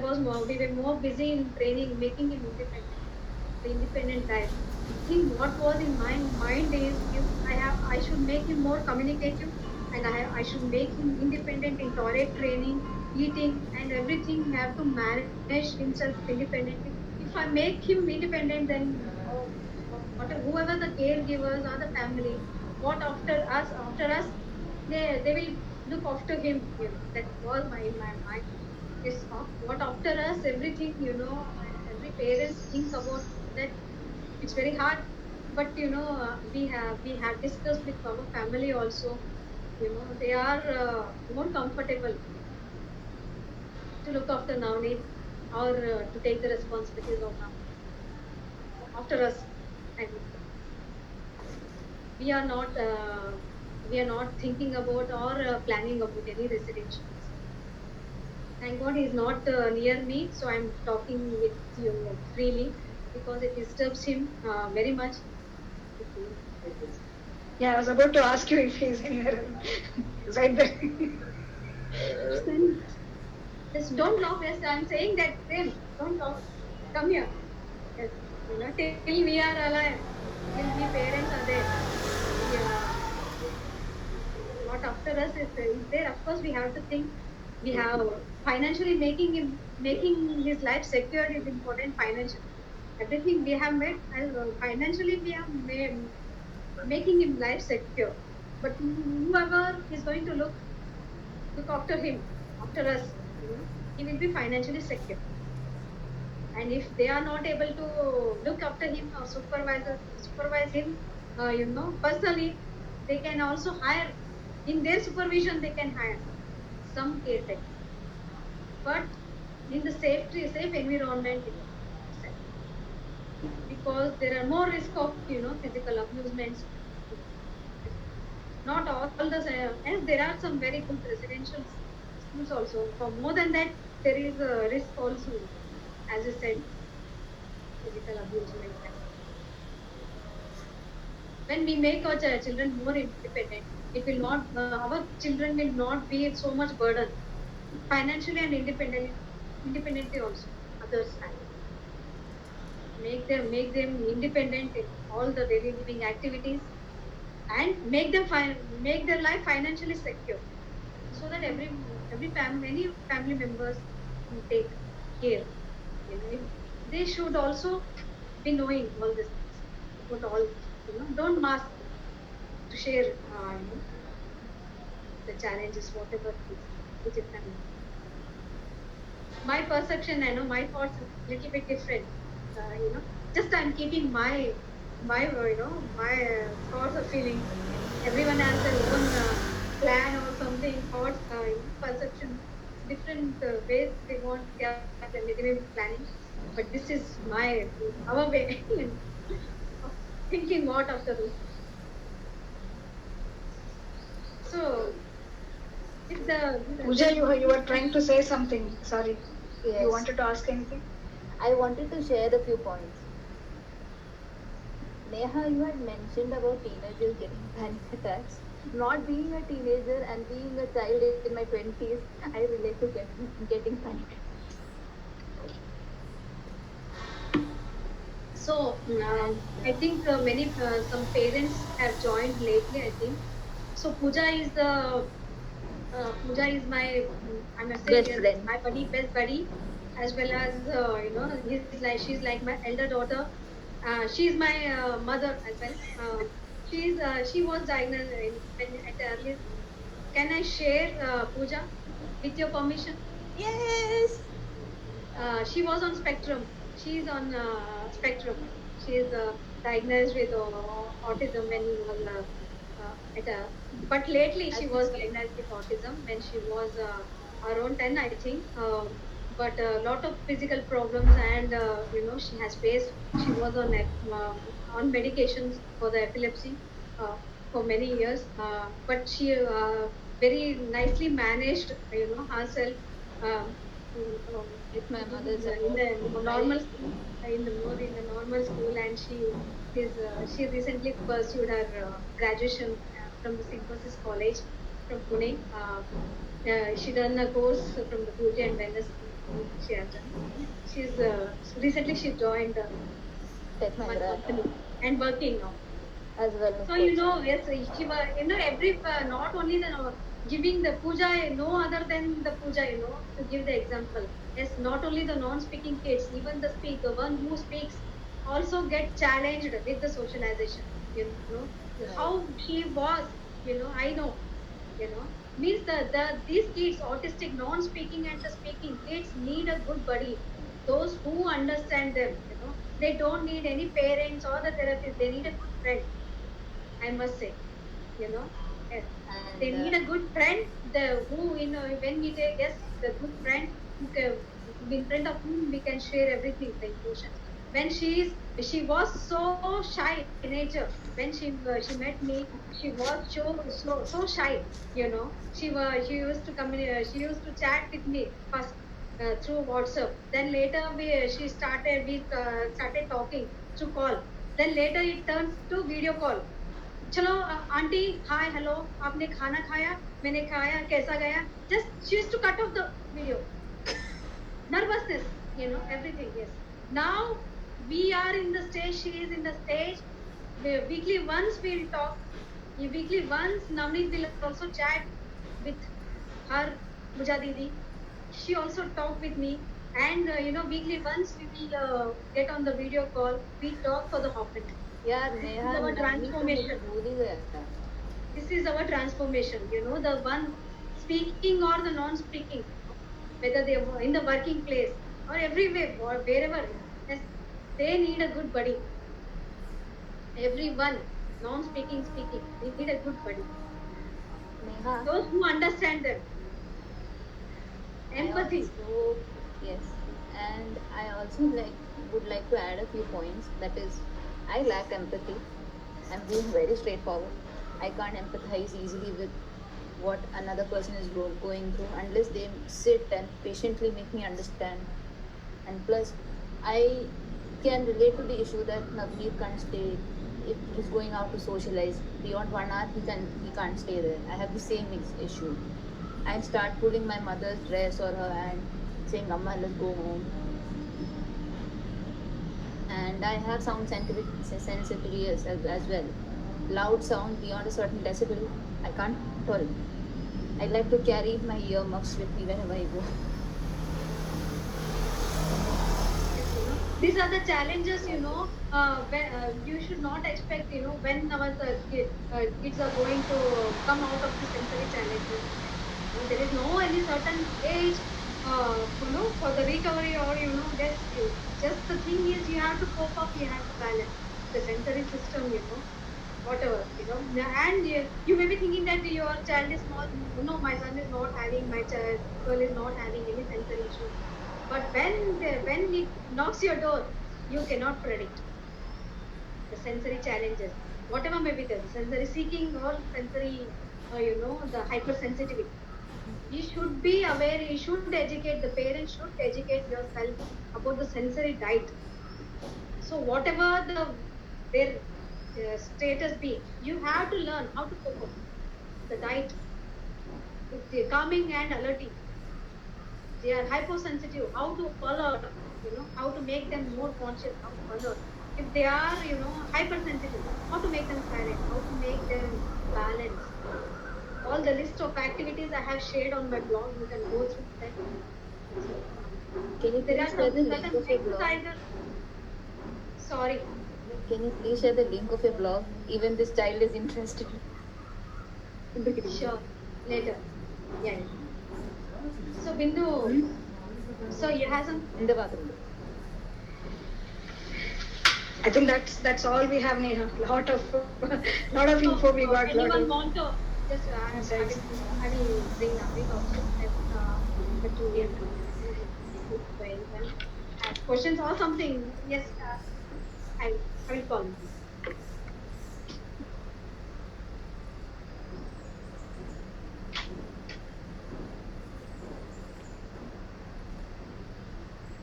were more busy in training, making him independent, the independent type. I think what was in my mind is I should make him more communicative, and I should make him independent in toilet training, eating, and everything. He have to manage himself independently. If I make him independent, then whoever the caregivers or the family, what after us, they will look after him. That was my mind. Yes, what after us, everything, every parents think about that. It's very hard, but we have discussed with our family also. They are more comfortable to look after Navneet, or to take the responsibilities of Navneet after us. I mean, we are not thinking about or planning about any residentials. Thank God he's not near me, so I'm talking with you freely, because it disturbs him very much. Yeah, I was about to ask you if he's anywhere right there. Then just don't laugh. Yes, I'm saying that same. Don't laugh. Come here. Yes, till we are alive, till we parents are there. Yeah, what after us is there. Of course, we have to think. We have financially making his life secured is important. Financial, everything we have made financially we have made, making him life secure. But whoever is going to look after him, after us, he will be financially secure. And if they are not able to look after him or supervise him, personally, they can also hire, in their supervision they can hire some caretaker, but in the safe environment itself, because there are more risk of physical abusements. Not all the and there are some very good residential schools also. For more than that, there is a risk also, as you said, physical abusement. When we make our children more independent, it will not our children will not be so much burden financially and independently also. Others side, make them independent in all the daily living activities, and make their life financially secure, so that many family members will take care. They should also be knowing all these things about all. Don't mask to share. The challenges, whatever it is, with your family. My perception, I know my thoughts are a little bit different. Just I'm keeping my thoughts or feelings. Everyone has their own plan or something, thoughts, perception, different ways they want their living planning. But this is our way of thinking what after this. So if the Pooja, you were trying to say something. Sorry. You Yes. wanted to ask anything? I wanted to share a few points. Neha, you had mentioned about teenagers getting panic attacks. Not being a teenager and being a child in my 20s, I relate to getting panic attacks. So And I think many some parents have joined lately. I think so. Pooja is my I must say best yes, friend. my best buddy, as well as she's like my elder daughter. She's my mother as well. She was diagnosed at the earliest. Can I share Pooja with your permission? Yes! She was on spectrum. She's on spectrum. She's diagnosed with autism when he was at a. But lately she was diagnosed with autism when she was around 10, I think. But a lot of physical problems, and she has faced. She was on medications for the epilepsy for many years. But she very nicely managed, herself. Um, With my mother's in support. the normal school, in the normal school, and she recently pursued her graduation from the Symbiosis College from Pune. She done a course from the beauty and wellness school. She has done. Recently she joined Tech one Mahindra company and working now. as well, of So course. yes, Shiva, every not only the giving the puja, no other than the puja, to give the example. Yes, not only the non-speaking kids, even the one who speaks also get challenged with the socialization. How Right. she was, I know, means these kids, autistic, non-speaking and the speaking kids need a good buddy. Those who understand them, they don't need any parents or the therapist. They need a good friend, I must say, you know, yes. They And need a good friend, the who, when we take, yes, the good friend who can, in front of whom we can share everything, the emotions. When she was so shy in nature. When she met me, she was so shy. She used to she used to chat with me first through WhatsApp. Then later we started talking through call. Then later it turns to video call चलो aunty hi hello आपने खाना खाया मैंने खाया कैसा गया just she used to cut off the video nervousness everything yes now we are in the stage she is in the stage where weekly once we'll talk weekly once Navneet will also chat with her Puja Didi she also talk with me and weekly once we will get on the video call we talk for the often यार this Neha is our Navneet तो मुझे transformation भूल ही गया. this is our transformation the one speaking or the non-speaking whether they are in the working place or everywhere or wherever yes they need a good buddy everyone non-speaking speaking they need a good buddy Neha, those who understand them I empathy also, yes, and I also would like to add a few points. That is, I lack empathy. I'm being very straightforward. I can't empathize easily with what another person is going through unless they sit and patiently make me understand. And plus, I can relate to the issue that Navneet can't stay if he's going out to socialize beyond 1 hour. He can't stay there. I have the same issue. I start pulling my mother's dress or her hand, saying, "Amma, let's go home." And I have sound sensitivity as well. Loud sound beyond a certain decibel, I can't tolerate. I like to carry my earmuffs with me wherever I go. these are the challenges you should not expect when our kids are going to come out of the sensory challenges there is no any certain age for the recovery or just the thing is you have to cope up you have to balance the sensory system whatever and you may be thinking that your child is small no my son is not having my child girl is not having any sensory issue but when it knocks your door you cannot predict the sensory challenges whatever may be the sensory seeking or sensory the hypersensitivity you should be aware you should educate the parents should educate yourself about the sensory diet so whatever their status be you have to learn how to cope up the diet with the calming and alerting they are hypersensitive how to alert how to make them more conscious how to alert if they are hypersensitive how to make them silent how to make them balanced all the list of activities I have shared on my blog. You can go through that. Can you There please are share some the link certain of your blog? exercises. Sorry. Can you please share the link of your blog? Even this child is interested. Sure. Later. Yeah. So Bindu. So you have some. In the bathroom. I think that's all we have, Neha. Lot of info we got. Anyone want to just Insights. I will bring Navneet also. But you ask questions or something. Yes. I will call you.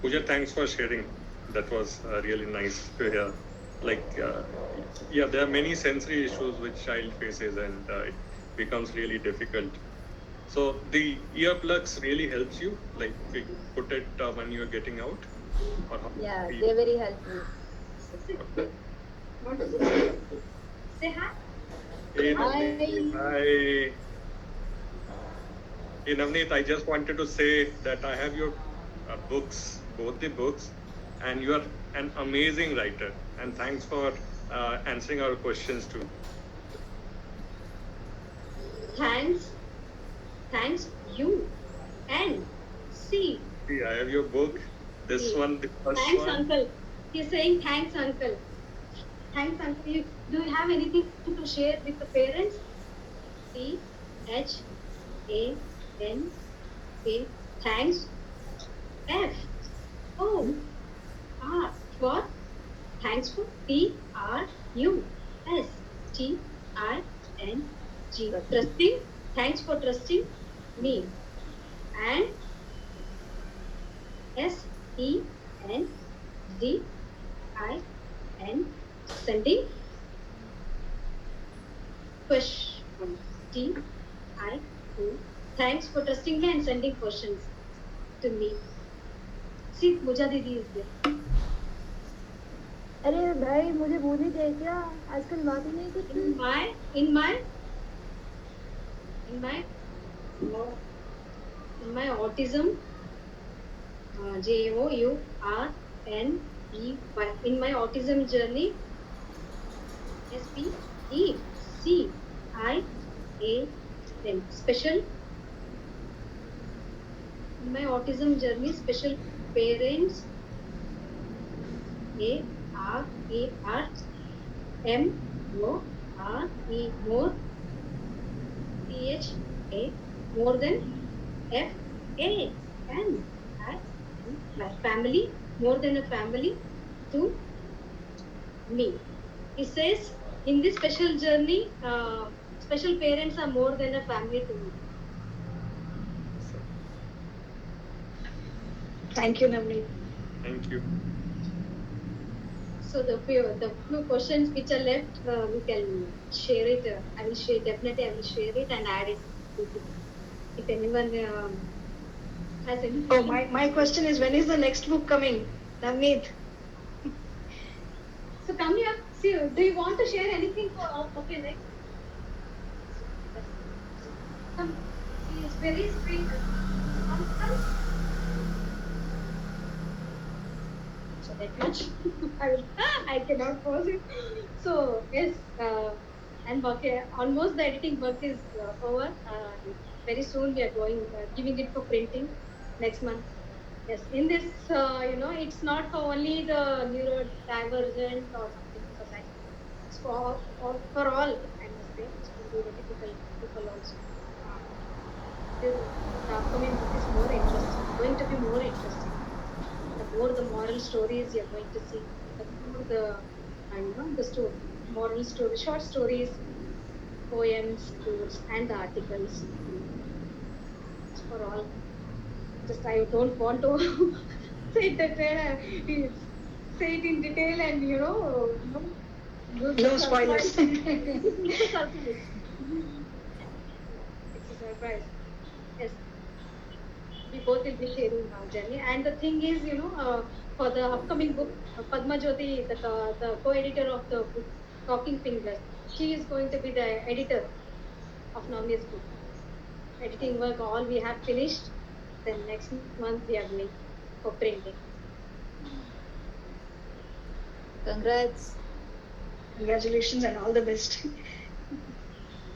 Pooja, thanks for sharing. That was really nice to hear. Like, yeah, there are many sensory issues which child faces, and it becomes really difficult. So the earplugs really helps you. Like, you put it when you're getting out, or how? Yeah, they're very helpful. Want to say hi? Hey, Hi. Navneet. Hi. Hey, Navneet, I just wanted to say that I have your books, both the books, and you are an amazing writer. And thanks for answering our questions too. Thanks. Thanks you. And see. See, I have your book. This See. one, the first Thanks, one. uncle. He's saying thanks, uncle. Thanks, uncle. Do you have anything to share with the parents? THANK. Thanks. F. O. R. For thanks for TRUSTING. Trusting. Thanks for trusting me. And SENDING. Question. T. I. O. Thanks for trusting me and sending questions to me. See, Pooja Didi is there. अरे भाई मुझे भूल ही गए क्या? आजकल बात ही नहीं करते. In my, in my autism, JOURNEY. In my autism journey, SPECIAL. Special. In my autism journey, special parents. ARARMORE. More. PHA. More than FAN. My family. More than a family to me. He says, in this special journey, special parents are more than a family to me. Thank you, Navneet. Thank you. So the few questions which are left, we can share it. I will share, definitely I will share it and add it. If anyone has any Oh, question. my question is, when is the next book coming, Navneet? So come here. See, do you want to share anything of your next? Come. She is very sweet. Come. So that much. I cannot pause it. So yes, and almost the editing work is over. Very soon we are going giving it for printing next month. Yes, in this, it's not for only the neurodivergent or something society. It's for all, I must say. It's for the typical people also. The upcoming book is more interesting, going to be more interesting. The more the moral stories you're going to see, the more the story, moral story, short stories, poems, quotes, and the articles. It's for all. Just I don't want to say it in detail and No spoilers. It's a surprise. It's a surprise. Yes, we both will be sharing our journey. And the thing is, for the upcoming book, Padma Jyoti, the co-editor of the book, Talking Fingers, she is going to be the editor of Navneet's book. Editing work, all we have finished. Then next month we are going for printing. Congrats. Congratulations and all the best.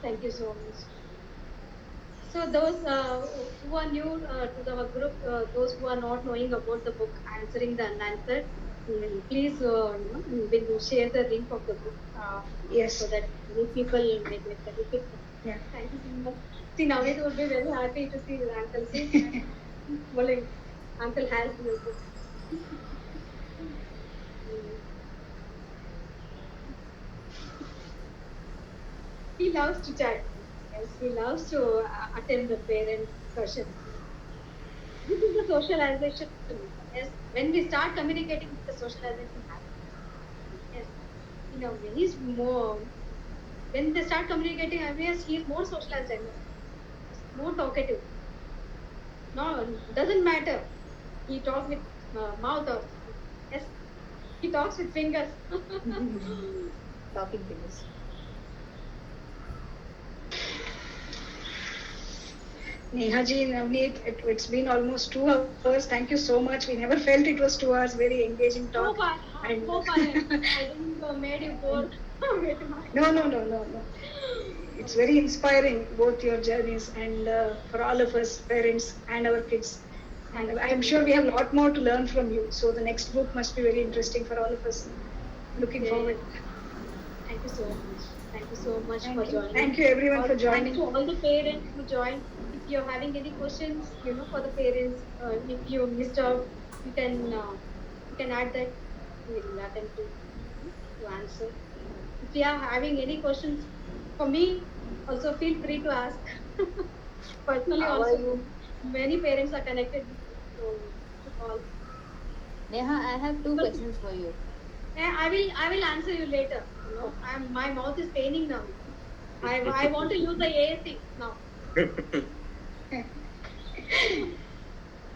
Thank you so much. So those who are new to our group, those who are not knowing about the book, answering the unanswered, please we'll share the link of the book Yes. so that many people may get benefit. Yeah. Thank you so much. See, Navneet would be very happy to see your uncle. See, well, uncle has the book. He loves to chat. Yes, he loves to attend the parent sessions. This is the socialization. Yes, when we start communicating, the socialization happens. Yes, when he's more, when they start communicating, yes, he is more socialized and more talkative. No, doesn't matter. He talks with mouth or yes, he talks with fingers. Talking fingers. Neha ji, Navneet, it's been almost 2 hours. Thank you so much. We never felt it was 2 hours. Very engaging talk. Hope I didn't made you bored. No. It's very inspiring, both your journeys, and for all of us, parents and our kids. And I'm sure we have a lot more to learn from you. So the next book must be very interesting for all of us. Looking forward. Thank you so much. Thank you so much for joining. Thank you everyone for joining. Thanks to all the parents who joined. If you're having any questions, for the parents, if you missed out, you can add that. We will attempt to answer. If you are having any questions for me, also feel free to ask. Personally, also many parents are connected to call. Neha, I have two questions for you. I will answer you later. My mouth is paining now. I want to use the AAC now.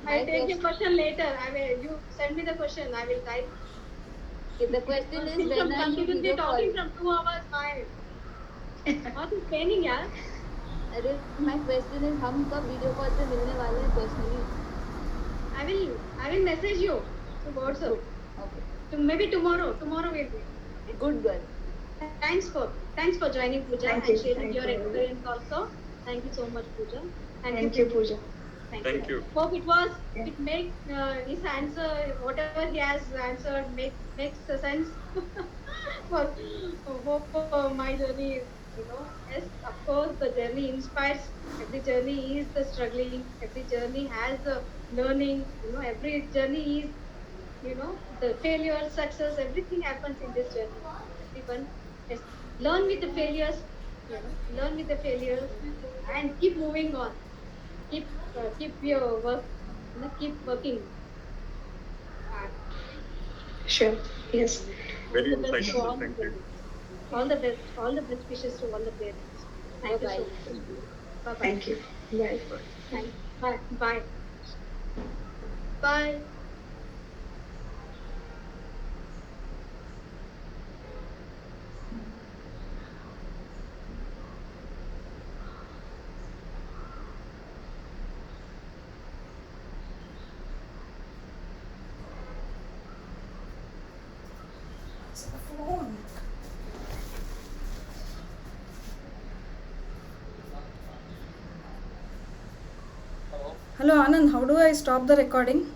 I'll take your question later. You send me the question. I will type. Okay, the question is, when are you continuously video call? talking from 2 hours. Why? What is training, yaar? अरे my question is, हम कब video call पे मिलने वाले हैं personally? I will message you to WhatsApp. Okay. Maybe tomorrow. Tomorrow will be. Good girl. Thanks for joining, Pooja, Thank and you. sharing Thank your you. experience also. Thank you so much, Pooja. Thank you, Pooja. Thank you. Hope it makes his answer, whatever he has answered, makes sense. for hope my journey, yes, of course, the journey inspires. Every journey is the struggling. Every journey has the learning. Every journey is, the failure, success, everything happens in this journey. Everyone, yes, learn with the failures. Learn with the failures, and keep moving on. Keep your work. Keep working hard. Sure. Yes. Very All the best to insightful. all the Thank you. parents. All the best. All the best wishes to all the parents. Thank you so much. Thank you. Bye bye. Thank you. Bye. Bye. Bye. Bye. Hello Anand, how do I stop the recording?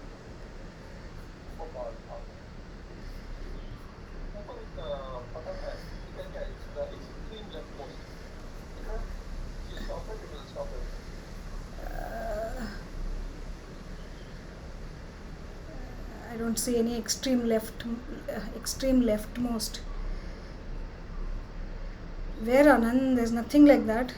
I don't see any extreme leftmost. Where Anand? There's nothing like that.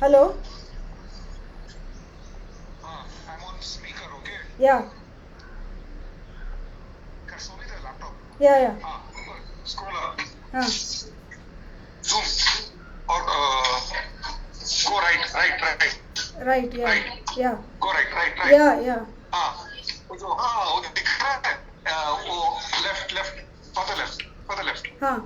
Hello? I'm on speaker, okay? Yeah. Show me the laptop. Yeah. Scroll up. Zoom. Or go right. Right, yeah. Right. Yeah. Go right. Yeah. वो दिख रहा है वो left, further left. हाँ.